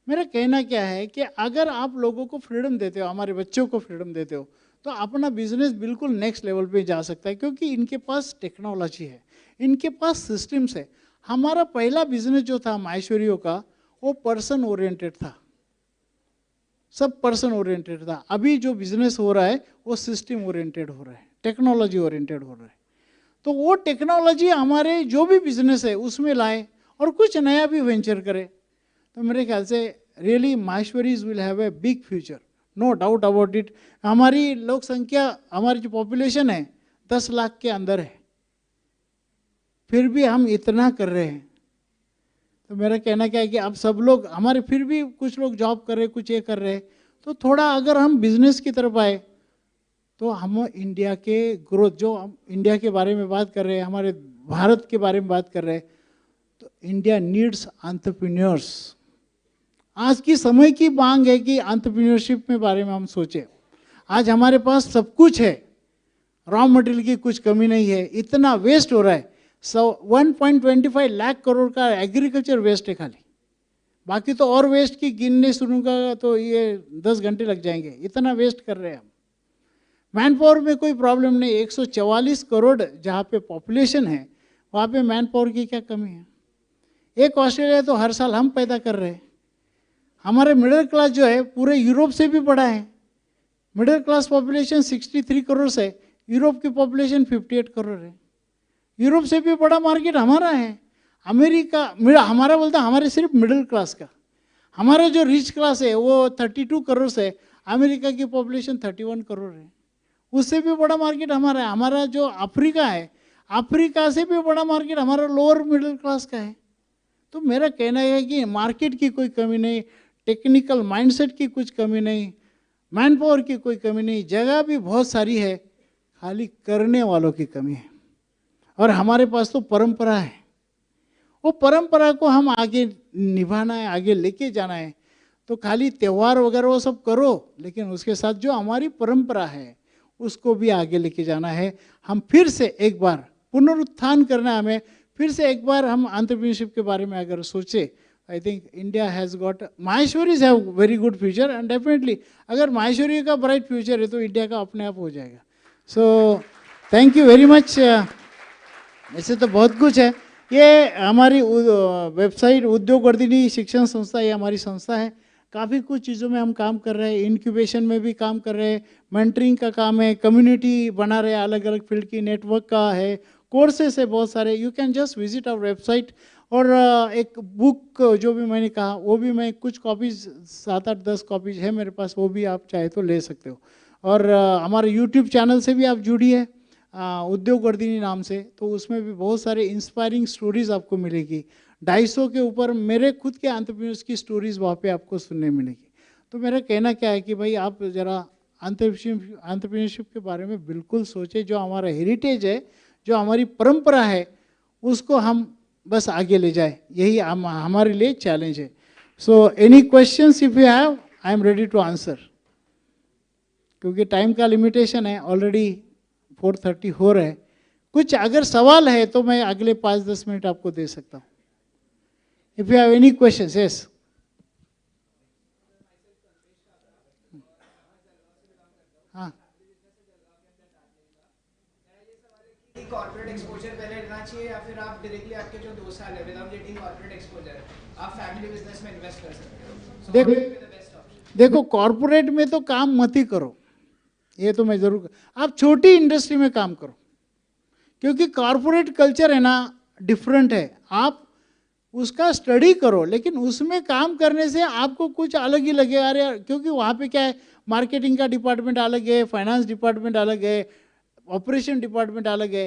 मेरा कहना क्या है कि अगर आप लोगों को फ्रीडम देते हो, हमारे बच्चों को फ्रीडम देते हो, तो अपना बिजनेस बिल्कुल नेक्स्ट लेवल पे जा सकता है, क्योंकि इनके पास टेक्नोलॉजी है, इनके पास सिस्टम्स है। हमारा पहला बिजनेस जो था माहेश्वरियों का, वो पर्सन ओरिएंटेड था, सब पर्सन ओरिएंटेड था। अभी जो बिजनेस हो रहा है वो सिस्टम ओरिएंटेड हो रहा है, टेक्नोलॉजी ओरिएंटेड हो रहा है। तो वो टेक्नोलॉजी हमारे जो भी बिजनेस है उसमें लाए और कुछ नया भी वेंचर करे, तो मेरे ख्याल से really Maheshwaris will have a big future, no doubt about it. हमारी लोक संख्या, हमारी जो पॉपुलेशन है 10 लाख के अंदर है, फिर भी हम इतना कर रहे हैं। तो मेरा कहना क्या है कि अब सब लोग हमारे, फिर भी कुछ लोग जॉब कर रहे, कुछ ये कर रहे, तो थोड़ा अगर हम बिजनेस की तरफ आए तो हम इंडिया के ग्रोथ, जो हम इंडिया के बारे में बात कर रहे हैं, हमारे भारत के बारे में बात कर रहे हैं, तो इंडिया नीड्स एंटरप्रेन्योर्स। आज की समय की मांग है कि एंटरप्रेन्योरशिप में बारे में हम सोचें। आज हमारे पास सब कुछ है, रॉ मटेरियल की कुछ कमी नहीं है, इतना वेस्ट हो रहा है। 1.25 लाख करोड़ का एग्रीकल्चर वेस्ट है खाली, बाकी तो और वेस्ट की गिनने सुनूंगा तो ये 10 घंटे लग जाएंगे, इतना वेस्ट कर रहे हैं हम। मैन पावर में कोई प्रॉब्लम नहीं, 144 करोड़ जहाँ पे पॉपुलेशन है वहाँ पे मैन पावर की क्या कमी है। एक ऑस्ट्रेलिया तो हर साल हम पैदा कर रहे हैं। हमारे मिडिल क्लास जो है पूरे यूरोप से भी बड़ा है। मिडिल क्लास पॉपुलेशन 63 करोड़ से, यूरोप की पॉपुलेशन 58 करोड़ है। यूरोप से भी बड़ा मार्केट हमारा है। अमेरिका हमारा बोलता है हमारे सिर्फ मिडिल क्लास का, हमारा जो रिच क्लास है वो 32 करोड़ है, अमेरिका की पॉपुलेशन 31 करोड़ है, उससे भी बड़ा मार्केट हमारा है। हमारा जो अफ्रीका है, अफ्रीका से भी बड़ा मार्केट हमारा लोअर मिडिल क्लास का है। तो मेरा कहना है कि मार्केट की कोई कमी नहीं, टेक्निकल माइंडसेट की कुछ कमी नहीं, मैन पावर की कोई कमी नहीं, जगह भी बहुत सारी है, खाली करने वालों की कमी है। और हमारे पास तो परंपरा है, वो परंपरा को हम आगे निभाना है, आगे लेके जाना है। तो खाली त्यौहार वगैरह वो सब करो, लेकिन उसके साथ जो हमारी परंपरा है उसको भी आगे लेके जाना है। हम फिर से एक बार पुनरुत्थान करना है हमें, फिर से एक बार हम एंटरप्रेन्योरशिप के बारे में अगर सोचे, I think India has got, Maheshwaris have very good future and definitely अगर माहेश्वरी का ब्राइट फ्यूचर है तो इंडिया का अपने आप हो जाएगा। So thank you very much. ऐसे तो बहुत कुछ है। ये हमारी वेबसाइट उद्योग वर्धिनी शिक्षण संस्था, ये हमारी संस्था है। काफ़ी कुछ चीज़ों में हम काम कर रहे हैं, इंक्यूबेशन में भी काम कर रहे हैं, मेंटरिंग का काम है, कम्युनिटी बना रहे हैं, अलग अलग फील्ड की नेटवर्क का है, कोर्सेस है बहुत सारे। You can just visit our website. और एक बुक जो भी मैंने कहा वो भी मैं कुछ कॉपीज़ 7-8-10 कॉपीज़ है मेरे पास, वो भी आप चाहे तो ले सकते हो। और हमारे यूट्यूब चैनल से भी आप जुड़िए उद्योग वर्धिनी नाम से, तो उसमें भी बहुत सारे इंस्पायरिंग स्टोरीज़ आपको मिलेगी। 250 के ऊपर मेरे खुद के एंटरप्रेन्योर्स की स्टोरीज़ वहाँ पे आपको सुनने मिलेगी। तो मेरा कहना क्या है कि भाई आप ज़रा एंटरप्रेन्योरशिप के बारे में बिल्कुल सोचें। जो हमारा हेरिटेज है, जो हमारी परंपरा है, उसको हम बस आगे ले जाए, यही हमारे लिए चैलेंज है। So any questions if you have, I am ready to answer, क्योंकि टाइम का लिमिटेशन है, ऑलरेडी 4:30 हो रहे हैं। कुछ अगर सवाल है तो मैं अगले 5-10 मिनट आपको दे सकता हूँ। If you have any questions, yes. हाँ, कॉर्पोरेट एक्सपोजर पहले लेना चाहिए या फिर आप डायरेक्टली आपके जो 2 साल है विदाउट गेटिंग कॉर्पोरेट एक्सपोजर आप फैमिली बिजनेस में इन्वेस्ट कर सकते हो? देखो कॉर्पोरेट में तो काम मत ही करो, ये तो मैं जरूर, आप छोटी इंडस्ट्री में काम करो, क्योंकि कॉर्पोरेट कल्चर है ना डिफरेंट है। आप उसका स्टडी करो, लेकिन उसमें काम करने से आपको कुछ अलग ही लगेगा। अरे क्योंकि वहाँ पे क्या है, मार्केटिंग का डिपार्टमेंट अलग है, फाइनेंस डिपार्टमेंट अलग है, ऑपरेशन डिपार्टमेंट अलग है।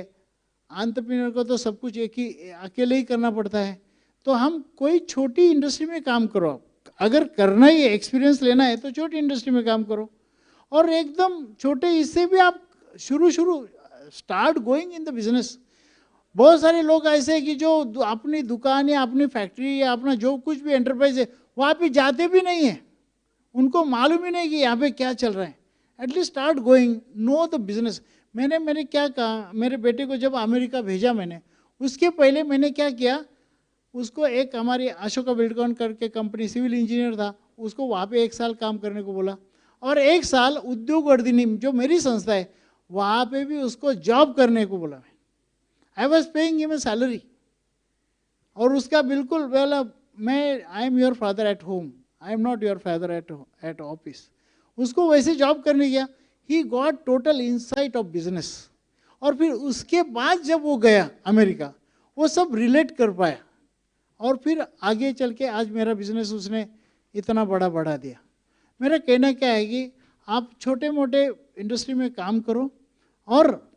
एंटरप्रेन्योर को तो सब कुछ एक ही अकेले ही करना पड़ता है। तो हम कोई छोटी इंडस्ट्री में काम करो, अगर करना ही एक्सपीरियंस लेना है तो छोटी इंडस्ट्री में काम करो। और एकदम छोटे इससे भी आप शुरू start going in the business. बहुत सारे लोग ऐसे हैं कि जो अपनी दुकान या अपनी फैक्ट्री या अपना जो कुछ भी एंटरप्राइज है वहाँ पे जाते भी नहीं है, उनको मालूम ही नहीं कि यहाँ पे क्या चल रहा है। At least start going, know the business. मैंने क्या कहा, मेरे बेटे को जब अमेरिका भेजा मैंने, उसके पहले मैंने क्या किया, उसको एक हमारी अशोका बिल्डकॉन करके कंपनी, सिविल इंजीनियर था, उसको वहाँ पे 1 साल काम करने को बोला, और 1 साल उद्योग वर्धिनी जो मेरी संस्था है वहाँ पे भी उसको जॉब करने को बोला। I was paying him a salary, और उसका बिल्कुल बोला मैं I am your father at home, I am not your father at office. उसको वैसे जॉब करने गया, he got total insight of business. और फिर उसके बाद जब वो गया अमेरिका, वो सब रिलेट कर पाया, और फिर आगे चल के आज मेरा बिजनेस उसने इतना बड़ा बढ़ा दिया। मेरा कहना क्या है कि आप छोटे मोटे इंडस्ट्री में काम करो, और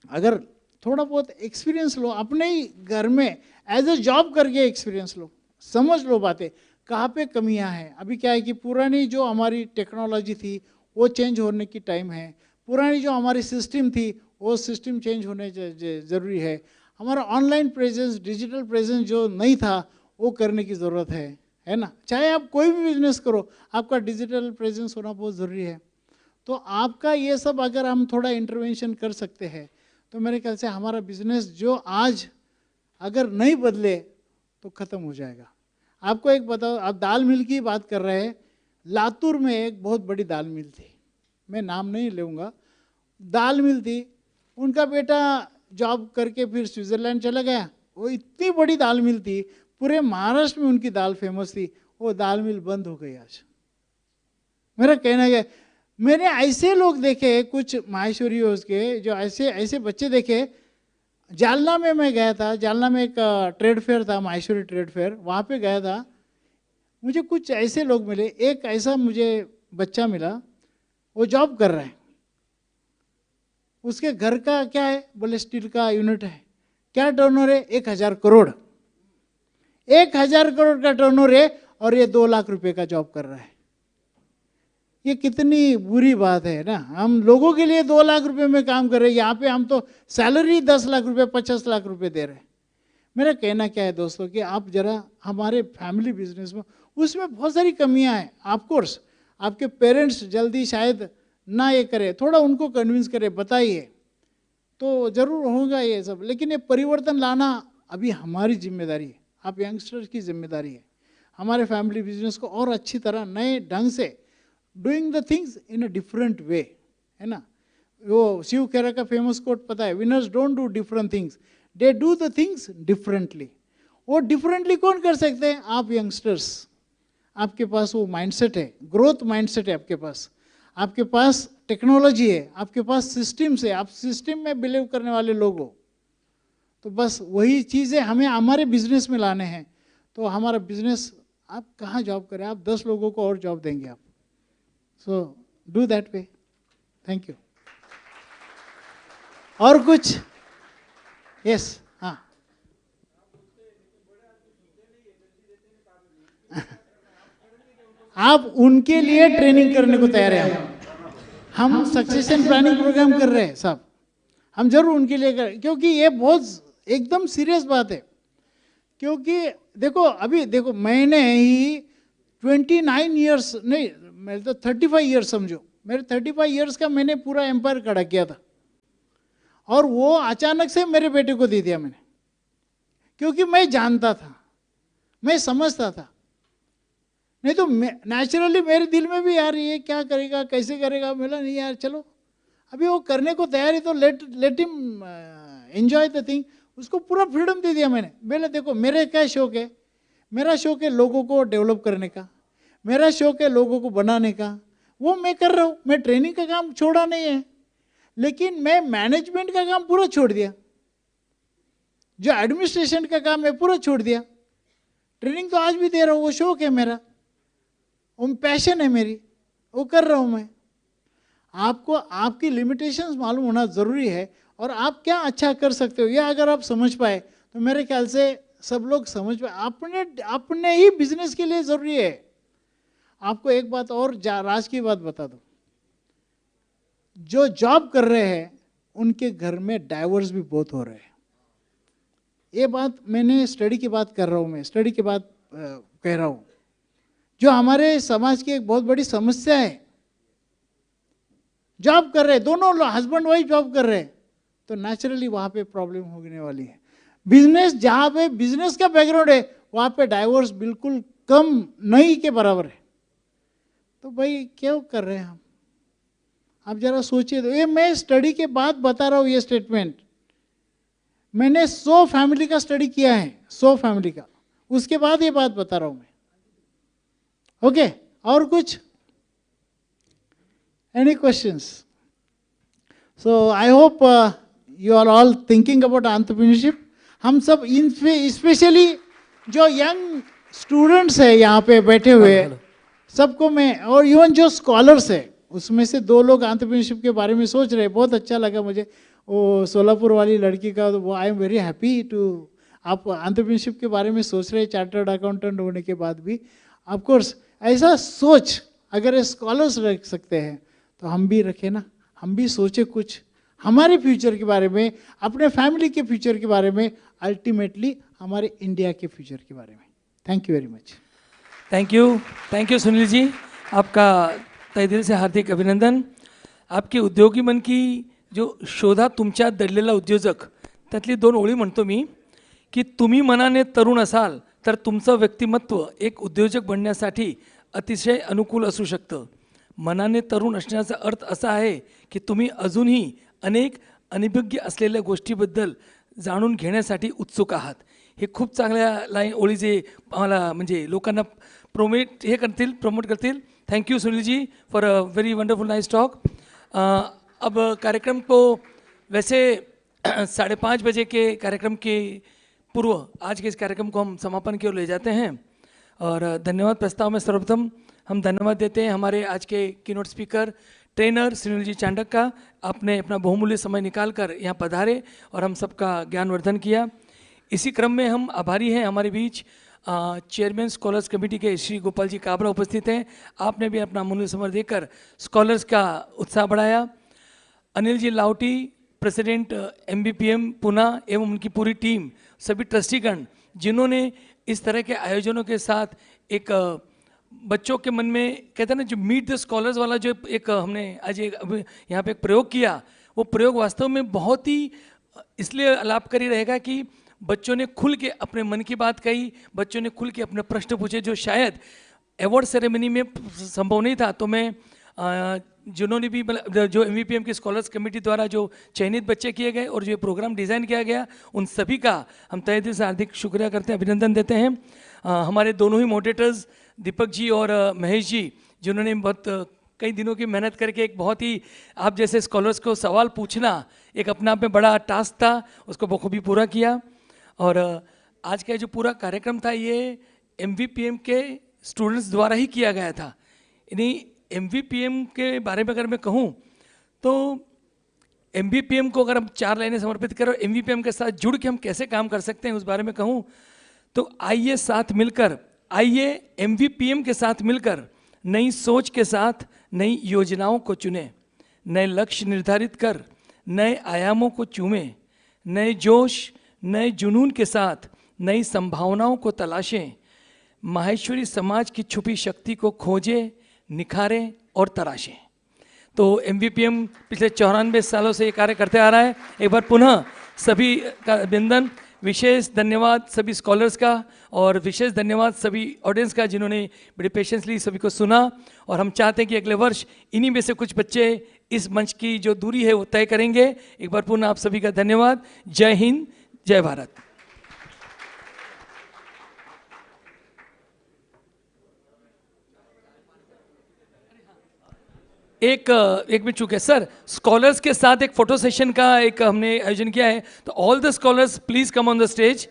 अगर थोड़ा बहुत एक्सपीरियंस लो, अपने ही घर में एज ए जॉब करके एक्सपीरियंस लो, समझ लो बातें कहाँ पे कमियां हैं। अभी क्या है कि पुरानी जो हमारी टेक्नोलॉजी थी वो चेंज होने की टाइम है, पुरानी जो हमारी सिस्टम थी वो सिस्टम चेंज होने ज़रूरी है। हमारा ऑनलाइन प्रेजेंस, डिजिटल प्रेजेंस जो नहीं था वो करने की ज़रूरत है ना। चाहे आप कोई भी बिजनेस करो, आपका डिजिटल प्रेजेंस होना बहुत ज़रूरी है। तो आपका ये सब अगर हम थोड़ा इंटरवेंशन कर सकते हैं तो मेरे ख्याल से हमारा बिजनेस जो आज अगर नहीं बदले तो ख़त्म हो जाएगा। आपको एक बताओ, आप दाल मिल की बात कर रहे हैं, लातूर में एक बहुत बड़ी दाल मिल थी, मैं नाम नहीं लूँगा, दाल मिल थी, उनका बेटा जॉब करके फिर स्विट्ज़रलैंड चला गया। वो इतनी बड़ी दाल मिल थी, पूरे महाराष्ट्र में उनकी दाल फेमस थी, वो दाल मिल बंद हो गई आज। मेरा कहना है, मैंने ऐसे लोग देखे कुछ माहेश्वरी के, जो ऐसे बच्चे देखे। जालना में मैं गया था, जालना में एक ट्रेड फेयर था, माहेश्वरी ट्रेड फेयर, वहाँ पे गया था। मुझे कुछ ऐसे लोग मिले, एक ऐसा मुझे बच्चा मिला, वो जॉब कर रहा है, उसके घर का क्या है, बोले स्टील का यूनिट है, क्या टर्नओवर है, 1000 करोड़, 1000 करोड़ का टर्नओवर है, और ये 2 लाख रुपए का जॉब कर रहा है। ये कितनी बुरी बात है ना, हम लोगों के लिए 2 लाख रुपए में काम कर रहे हैं, यहाँ पे हम तो सैलरी 10 लाख रुपए 50 लाख रुपए दे रहे हैं। मेरा कहना क्या है दोस्तों कि आप जरा हमारे फैमिली बिजनेस में, उसमें बहुत सारी कमियां हैं। ऑफकोर्स आपके पेरेंट्स जल्दी शायद ना ये करें, थोड़ा उनको कन्विंस करें, बताइए तो ज़रूर होगा ये सब, लेकिन ये परिवर्तन लाना अभी हमारी जिम्मेदारी है, आप यंगस्टर्स की जिम्मेदारी है। हमारे फैमिली बिजनेस को और अच्छी तरह नए ढंग से doing the things in a different way, है ना। वो शिव खेरा का फेमस कोट पता है, winners don't do different things, they do the things differently. वो डिफरेंटली कौन कर सकते हैं? आप यंगस्टर्स, आपके पास वो माइंडसेट है, ग्रोथ माइंडसेट है आपके पास टेक्नोलॉजी है, आपके पास सिस्टम्स है, आप सिस्टम में बिलीव करने वाले लोग हो। तो बस वही चीज़ें हमें हमारे बिजनेस में लाने हैं। तो हमारा बिजनेस, आप कहाँ जॉब करें, आप 10 लोगों को और जॉब देंगे आप। So do that way. Thank you. और कुछ? यस, हाँ। आप उनके लिए ट्रेनिंग करने को तैयार हैं। हम सक्सेशन प्लानिंग प्रोग्राम कर रहे हैं साहब, हम जरूर उनके लिए कर, क्योंकि ये बहुत एकदम सीरियस बात है। क्योंकि देखो अभी देखो, मैंने ही 29 ईयर्स नहीं, मैं तो 35 ईयर्स समझो, मेरे 35 ईयर्स का मैंने पूरा एम्पायर खड़ा किया था, और वो अचानक से मेरे बेटे को दे दिया मैंने, क्योंकि मैं जानता था, मैं समझता था। नहीं तो नेचुरली मेरे दिल में भी यार ये क्या करेगा, कैसे करेगा, मिला नहीं यार, चलो अभी वो करने को तैयार है तो let him enjoy the thing. उसको पूरा फ्रीडम दे दिया मैंने। बोले देखो मेरे क्या शौक है, मेरा शौक है लोगों को डेवलप करने का, मेरा शौक है लोगों को बनाने का, वो मैं कर रहा हूँ। मैं ट्रेनिंग का काम छोड़ा नहीं है, लेकिन मैं मैनेजमेंट का काम पूरा छोड़ दिया, जो एडमिनिस्ट्रेशन का काम है पूरा छोड़ दिया। ट्रेनिंग तो आज भी दे रहा हूँ, वो शौक है मेरा, वो पैशन है मेरी, वो कर रहा हूँ मैं। आपको आपकी लिमिटेशंस मालूम होना ज़रूरी है, और आप क्या अच्छा कर सकते हो ये अगर आप समझ पाए तो मेरे ख्याल से सब लोग समझ पाए। अपने ही बिजनेस के लिए ज़रूरी है। आपको एक बात और राज की बात बता दो, जो जॉब कर रहे हैं उनके घर में डाइवोर्स भी बहुत हो रहे हैं। ये बात मैंने स्टडी की बात कर रहा हूँ, मैं स्टडी की बात कह रहा हूँ, जो हमारे समाज की एक बहुत बड़ी समस्या है। जॉब कर रहे दोनों हस्बैंड वाइफ जॉब कर रहे हैं, तो नेचुरली वहाँ पे प्रॉब्लम होने वाली है। बिजनेस जहाँ पे बिजनेस का बैकग्राउंड है वहाँ पे डाइवोर्स बिल्कुल कम नहीं के बराबर है। तो भाई क्यों कर रहे हैं हम? आप जरा सोचिए। तो ये मैं स्टडी के बाद बता रहा हूँ, ये स्टेटमेंट मैंने 100 फैमिली का स्टडी किया है, 100 फैमिली का, उसके बाद ये बात बता रहा हूँ मैं। ओके, और कुछ? Any questions? So I hope you are all thinking about entrepreneurship. हम सब स्पेशली जो यंग स्टूडेंट्स है यहाँ पे बैठे हुए सबको मैं, और इवन जो स्कॉलर्स है उसमें से 2 लोग एंटरप्रेन्योरशिप के बारे में सोच रहे हैं। बहुत अच्छा लगा मुझे वो सोलापुर वाली लड़की का, वो I am very happy to, आप एंटरप्रेन्योरशिप के बारे में सोच रहे हैं चार्टर्ड अकाउंटेंट होने के बाद भी। ऑफकोर्स ऐसा सोच अगर स्कॉलर्स रख सकते हैं तो हम भी रखें ना, हम भी सोचे कुछ हमारे फ्यूचर के बारे में, अपने फैमिली के फ्यूचर के बारे में, अल्टीमेटली हमारे इंडिया के फ्यूचर के बारे में। Thank you very much. Thank you Sunil ji, आपका तहे दिल से हार्दिक अभिनंदन। आपकी उद्योगी मन की जो शोधा तुमच्यात दडलेला उद्योजक, त्यातली 2 ओळी म्हणतो मी की तुम्ही मनाने तरुण असाल तर तुमचं व्यक्तिमत्व एक उद्योजक बनण्यासाठी अतिशय अनुकूल असू शकतं। मनाने तरुण असण्याचा अर्थ असा आहे की तुम्ही अजूनही अनेक अनभिज्ञ असलेल्या गोष्टीबद्दल जाणून घेण्यासाठी उत्सुक आहात। हे खूप चांगल्या लाईन ओळी जे आम्हाला म्हणजे लोकांना प्रमोट करतील। Thank you Sunil ji for a very wonderful nice talk. अब कार्यक्रम को वैसे 5:30 बजे के कार्यक्रम के पूर्व आज के इस कार्यक्रम को हम समापन की ओर ले जाते हैं, और धन्यवाद प्रस्ताव में सर्वप्रथम हम धन्यवाद देते हैं हमारे आज के keynote speaker trainer Sunil ji Chandak का। आपने अपना बहुमूल्य समय निकालकर यहाँ पधारे और हम सबका ज्ञानवर्धन किया। इसी क्रम में हम आभारी हैं, हमारे बीच चेयरमैन स्कॉलर्स कमेटी के श्री गोपाल जी काबरा उपस्थित हैं। आपने भी अपना मूल्य समय देकर स्कॉलर्स का उत्साह बढ़ाया। अनिल जी लावटी प्रेसिडेंट MBPM पुणे एवं उनकी पूरी टीम, सभी ट्रस्टीगण जिन्होंने इस तरह के आयोजनों के साथ एक बच्चों के मन में कहते हैं ना, जो मीट द स्कॉलर्स वाला जो एक हमने आज यहाँ पे एक प्रयोग किया, वो प्रयोग वास्तव में बहुत ही इसलिए लाभकारी रहेगा कि बच्चों ने खुल के अपने मन की बात कही, बच्चों ने खुल के अपने प्रश्न पूछे जो शायद अवार्ड सेरेमनी में संभव नहीं था। तो मैं जिन्होंने भी जो MVPM की स्कॉलर्स कमेटी द्वारा जो चयनित बच्चे किए गए और जो ये प्रोग्राम डिज़ाइन किया गया, उन सभी का हम तहे दिल से हार्दिक शुक्रिया करते हैं, अभिनंदन देते हैं। हमारे दोनों ही मॉडरेटर्स दीपक जी और महेश जी, जिन्होंने बहुत कई दिनों की मेहनत करके एक बहुत ही आप जैसे स्कॉलर्स को सवाल पूछना एक अपने आप में बड़ा टास्क था, उसको बखूबी पूरा किया। और आज का जो पूरा कार्यक्रम था ये MVPM के स्टूडेंट्स द्वारा ही किया गया था। यानी MVPM के बारे में अगर मैं कहूँ तो MVPM को अगर हम 4 लाइनें समर्पित करें और MVPM के साथ जुड़ के हम कैसे काम कर सकते हैं उस बारे में कहूँ तो आइए साथ मिलकर, आइए MVPM के साथ मिलकर नई सोच के साथ नई योजनाओं को चुनें, नए लक्ष्य निर्धारित कर नए आयामों को चूमें, नए जोश नए जुनून के साथ नई संभावनाओं को तलाशें, माहेश्वरी समाज की छुपी शक्ति को खोजें, निखारें और तराशें। तो MVPM पिछले 94 सालों से ये कार्य करते आ रहा है। एक बार पुनः सभी का अभिनंदन, विशेष धन्यवाद सभी स्कॉलर्स का और विशेष धन्यवाद सभी ऑडियंस का जिन्होंने बड़े पेशेंसली सभी को सुना। और हम चाहते हैं कि अगले वर्ष इन्हीं में से कुछ बच्चे इस मंच की जो दूरी है वो तय करेंगे। एक बार पुनः आप सभी का धन्यवाद। जय हिंद, जय भारत। एक मिनट चुके सर, स्कॉलर्स के साथ एक फोटो सेशन का एक हमने आयोजन किया है, तो all the scholars please come on the stage.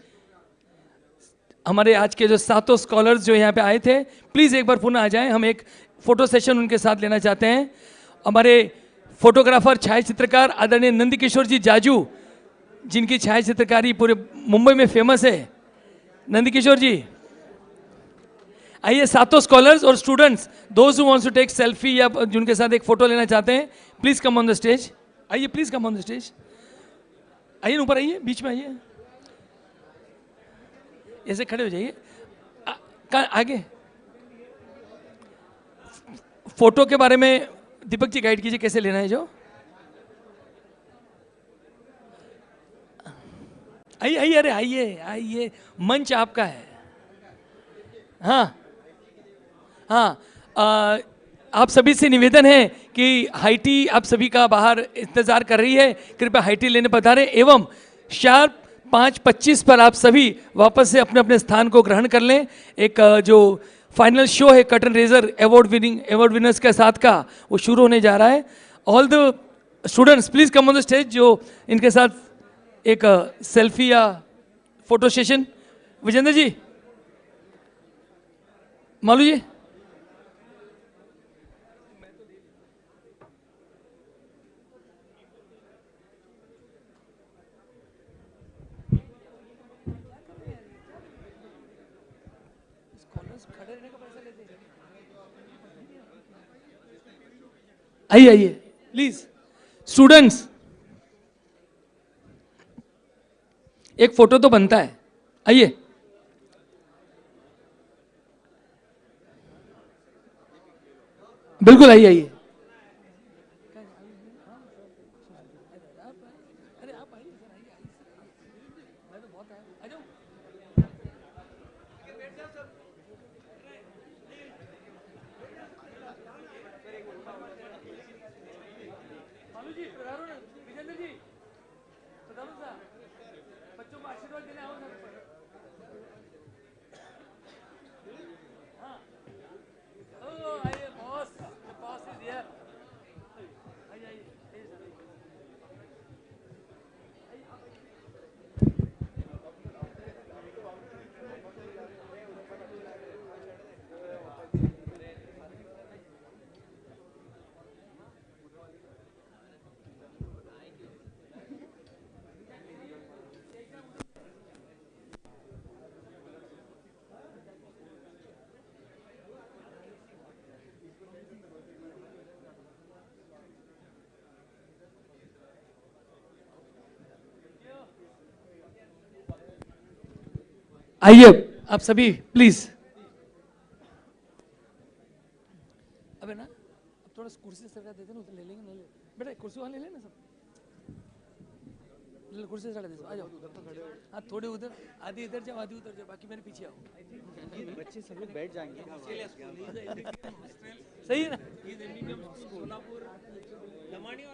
हमारे आज के जो 7 स्कॉलर्स जो यहाँ पे आए थे, प्लीज एक बार पुनः आ जाएं, हम एक फोटो सेशन उनके साथ लेना चाहते हैं। हमारे फोटोग्राफर छाया चित्रकार आदरणीय नंदकिशोर जी जाजू, जिनकी छाया चित्रकारी पूरे मुंबई में फेमस है, नंदकिशोर जी आइए। 7 स्कॉलर्स और students, those who wants to take selfie या जिनके साथ एक फोटो लेना चाहते हैं, please come on the stage. आइए, please come on the stage, आइए ऊपर आइए, बीच में आइए, ऐसे खड़े हो जाइए। आगे फोटो के बारे में दीपक जी गाइड कीजिए, कैसे लेना है जो। आइए आइए, अरे आइए आइए, मंच आपका है। हाँ हाँ, आप सभी से निवेदन है कि हाईटी आप सभी का बाहर इंतजार कर रही है, कृपया हाईटी लेने पधारें एवं शार्प 5:25 पर आप सभी वापस से अपने अपने स्थान को ग्रहण कर लें। एक जो फाइनल शो है कर्टन रेजर अवार्ड विनर्स के साथ का, वो शुरू होने जा रहा है। All the students please come on the stage, जो इनके साथ एक सेल्फी या फोटो सेशन। विजेंद्र जी, मालू जी, आइए आइए प्लीज स्टूडेंट्स, एक फोटो तो बनता है, आइए। बिल्कुल आइए आइए। आइए आप सभी प्लीज। अबे ना अब थोड़ा कुर्सी से सरका देते ना, उधर ले लेंगे ना, बेटा कुर्सी वहाँ ले लेना सब, कुर्सी से सरका देते, आ जाओ। हाँ थोड़े उधर, आधी इधर जाओ आधी उधर जाओ, बाकी मेरे पीछे आओ। बच्चे सब लोग बैठ जाएंगे। सही है ना? दमानी।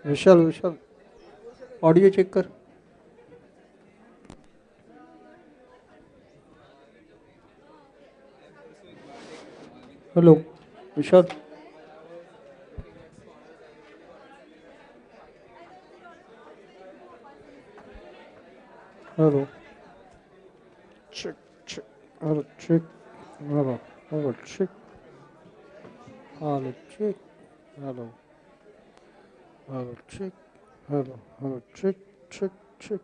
विशाल ऑडियो चेक कर। Hello Vishal, hello check check, hello check, hello hello check, hello check, hello hello check, hello hello check check check.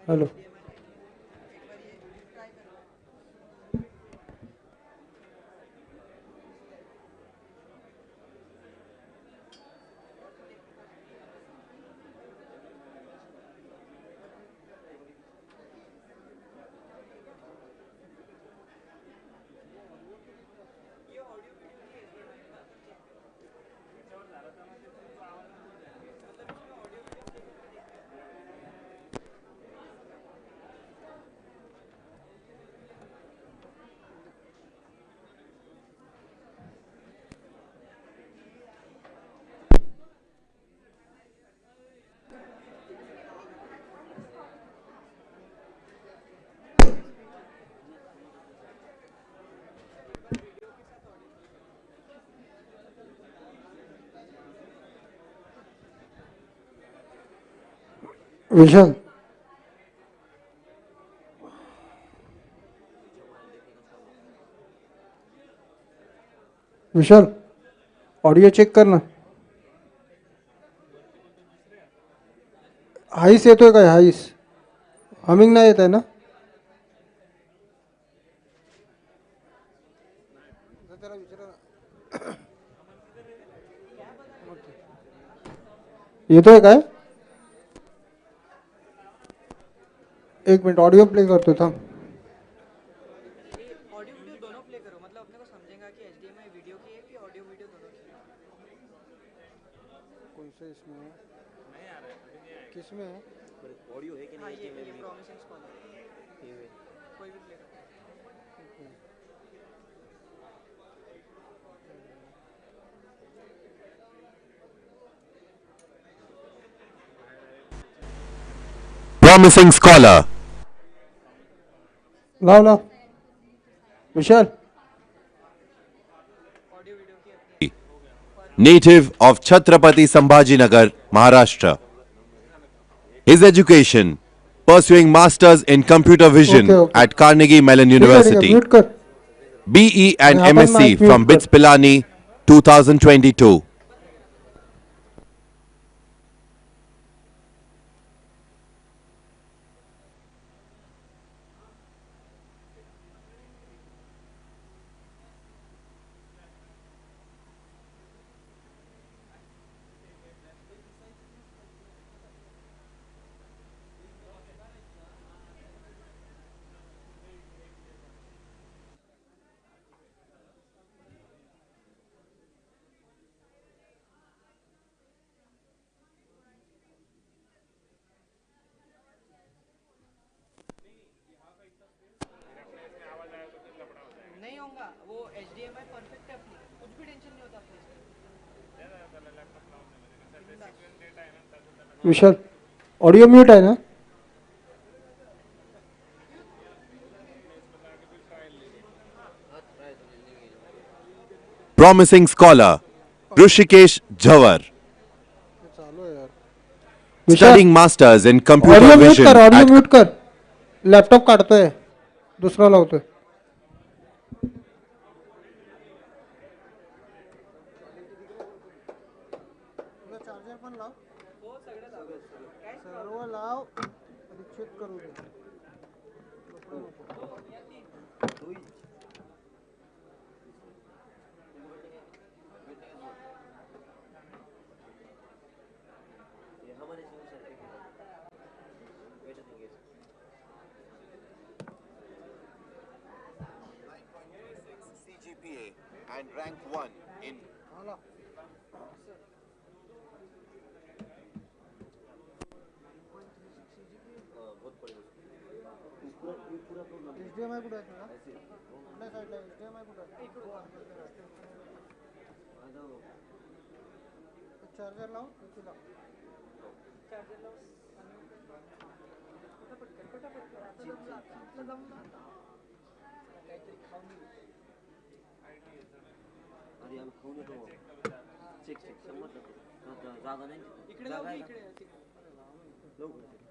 Hello Vishal, Vishal audio check कर ना। हाईस येतोय काय? हाईस हमिंग नाही येत आहे ना? येतोय काय? एक मिनट ऑडियो प्ले करतो थांब। ऑडियो वीडियो दोनों प्ले करो, मतलब अपने को समझेगा कि HDMI वीडियो की है कि ऑडियो वीडियो दोनों की है। कौन सा इसमें किसमें है? ऑडियो है कि हाँ नहीं ये प्रॉमिसिंग स्कॉलर कोई भी प्ले Promising scholar. लाओ विशाल. Native of Chhatrapati Sambhajinagar, Maharashtra. His education, pursuing masters in computer vision at Carnegie Mellon University. BE and MSc from BITS Pilani, 2022. नहीं होगा वो HDMI परफेक्ट है अपनी कुछ भी टेंशन नहीं होता अपने विशाल ऑडियो म्यूट है ना? Promising scholar, Rushikesh Jhawar. Studying masters in computer audio mute vision कर, ऑडियो at म्यूट कर. लॅपटॉप काढतोय, दुसरा लावतोय. चार्जर पण लाव. सर्व लाव, चेक करू दे. CGPA and rank 1 in HDMI कुठे आहे तुझा? कुठल्या साईडला HDMI कुठे आहे? चार्जर लाव, इथे लाव. चार्जर लाव. काहीतरी खाऊन अरे आम्ही खाऊन येतो. चेक 100% जागा नाही. इकडे जाऊ की इकडे लवकर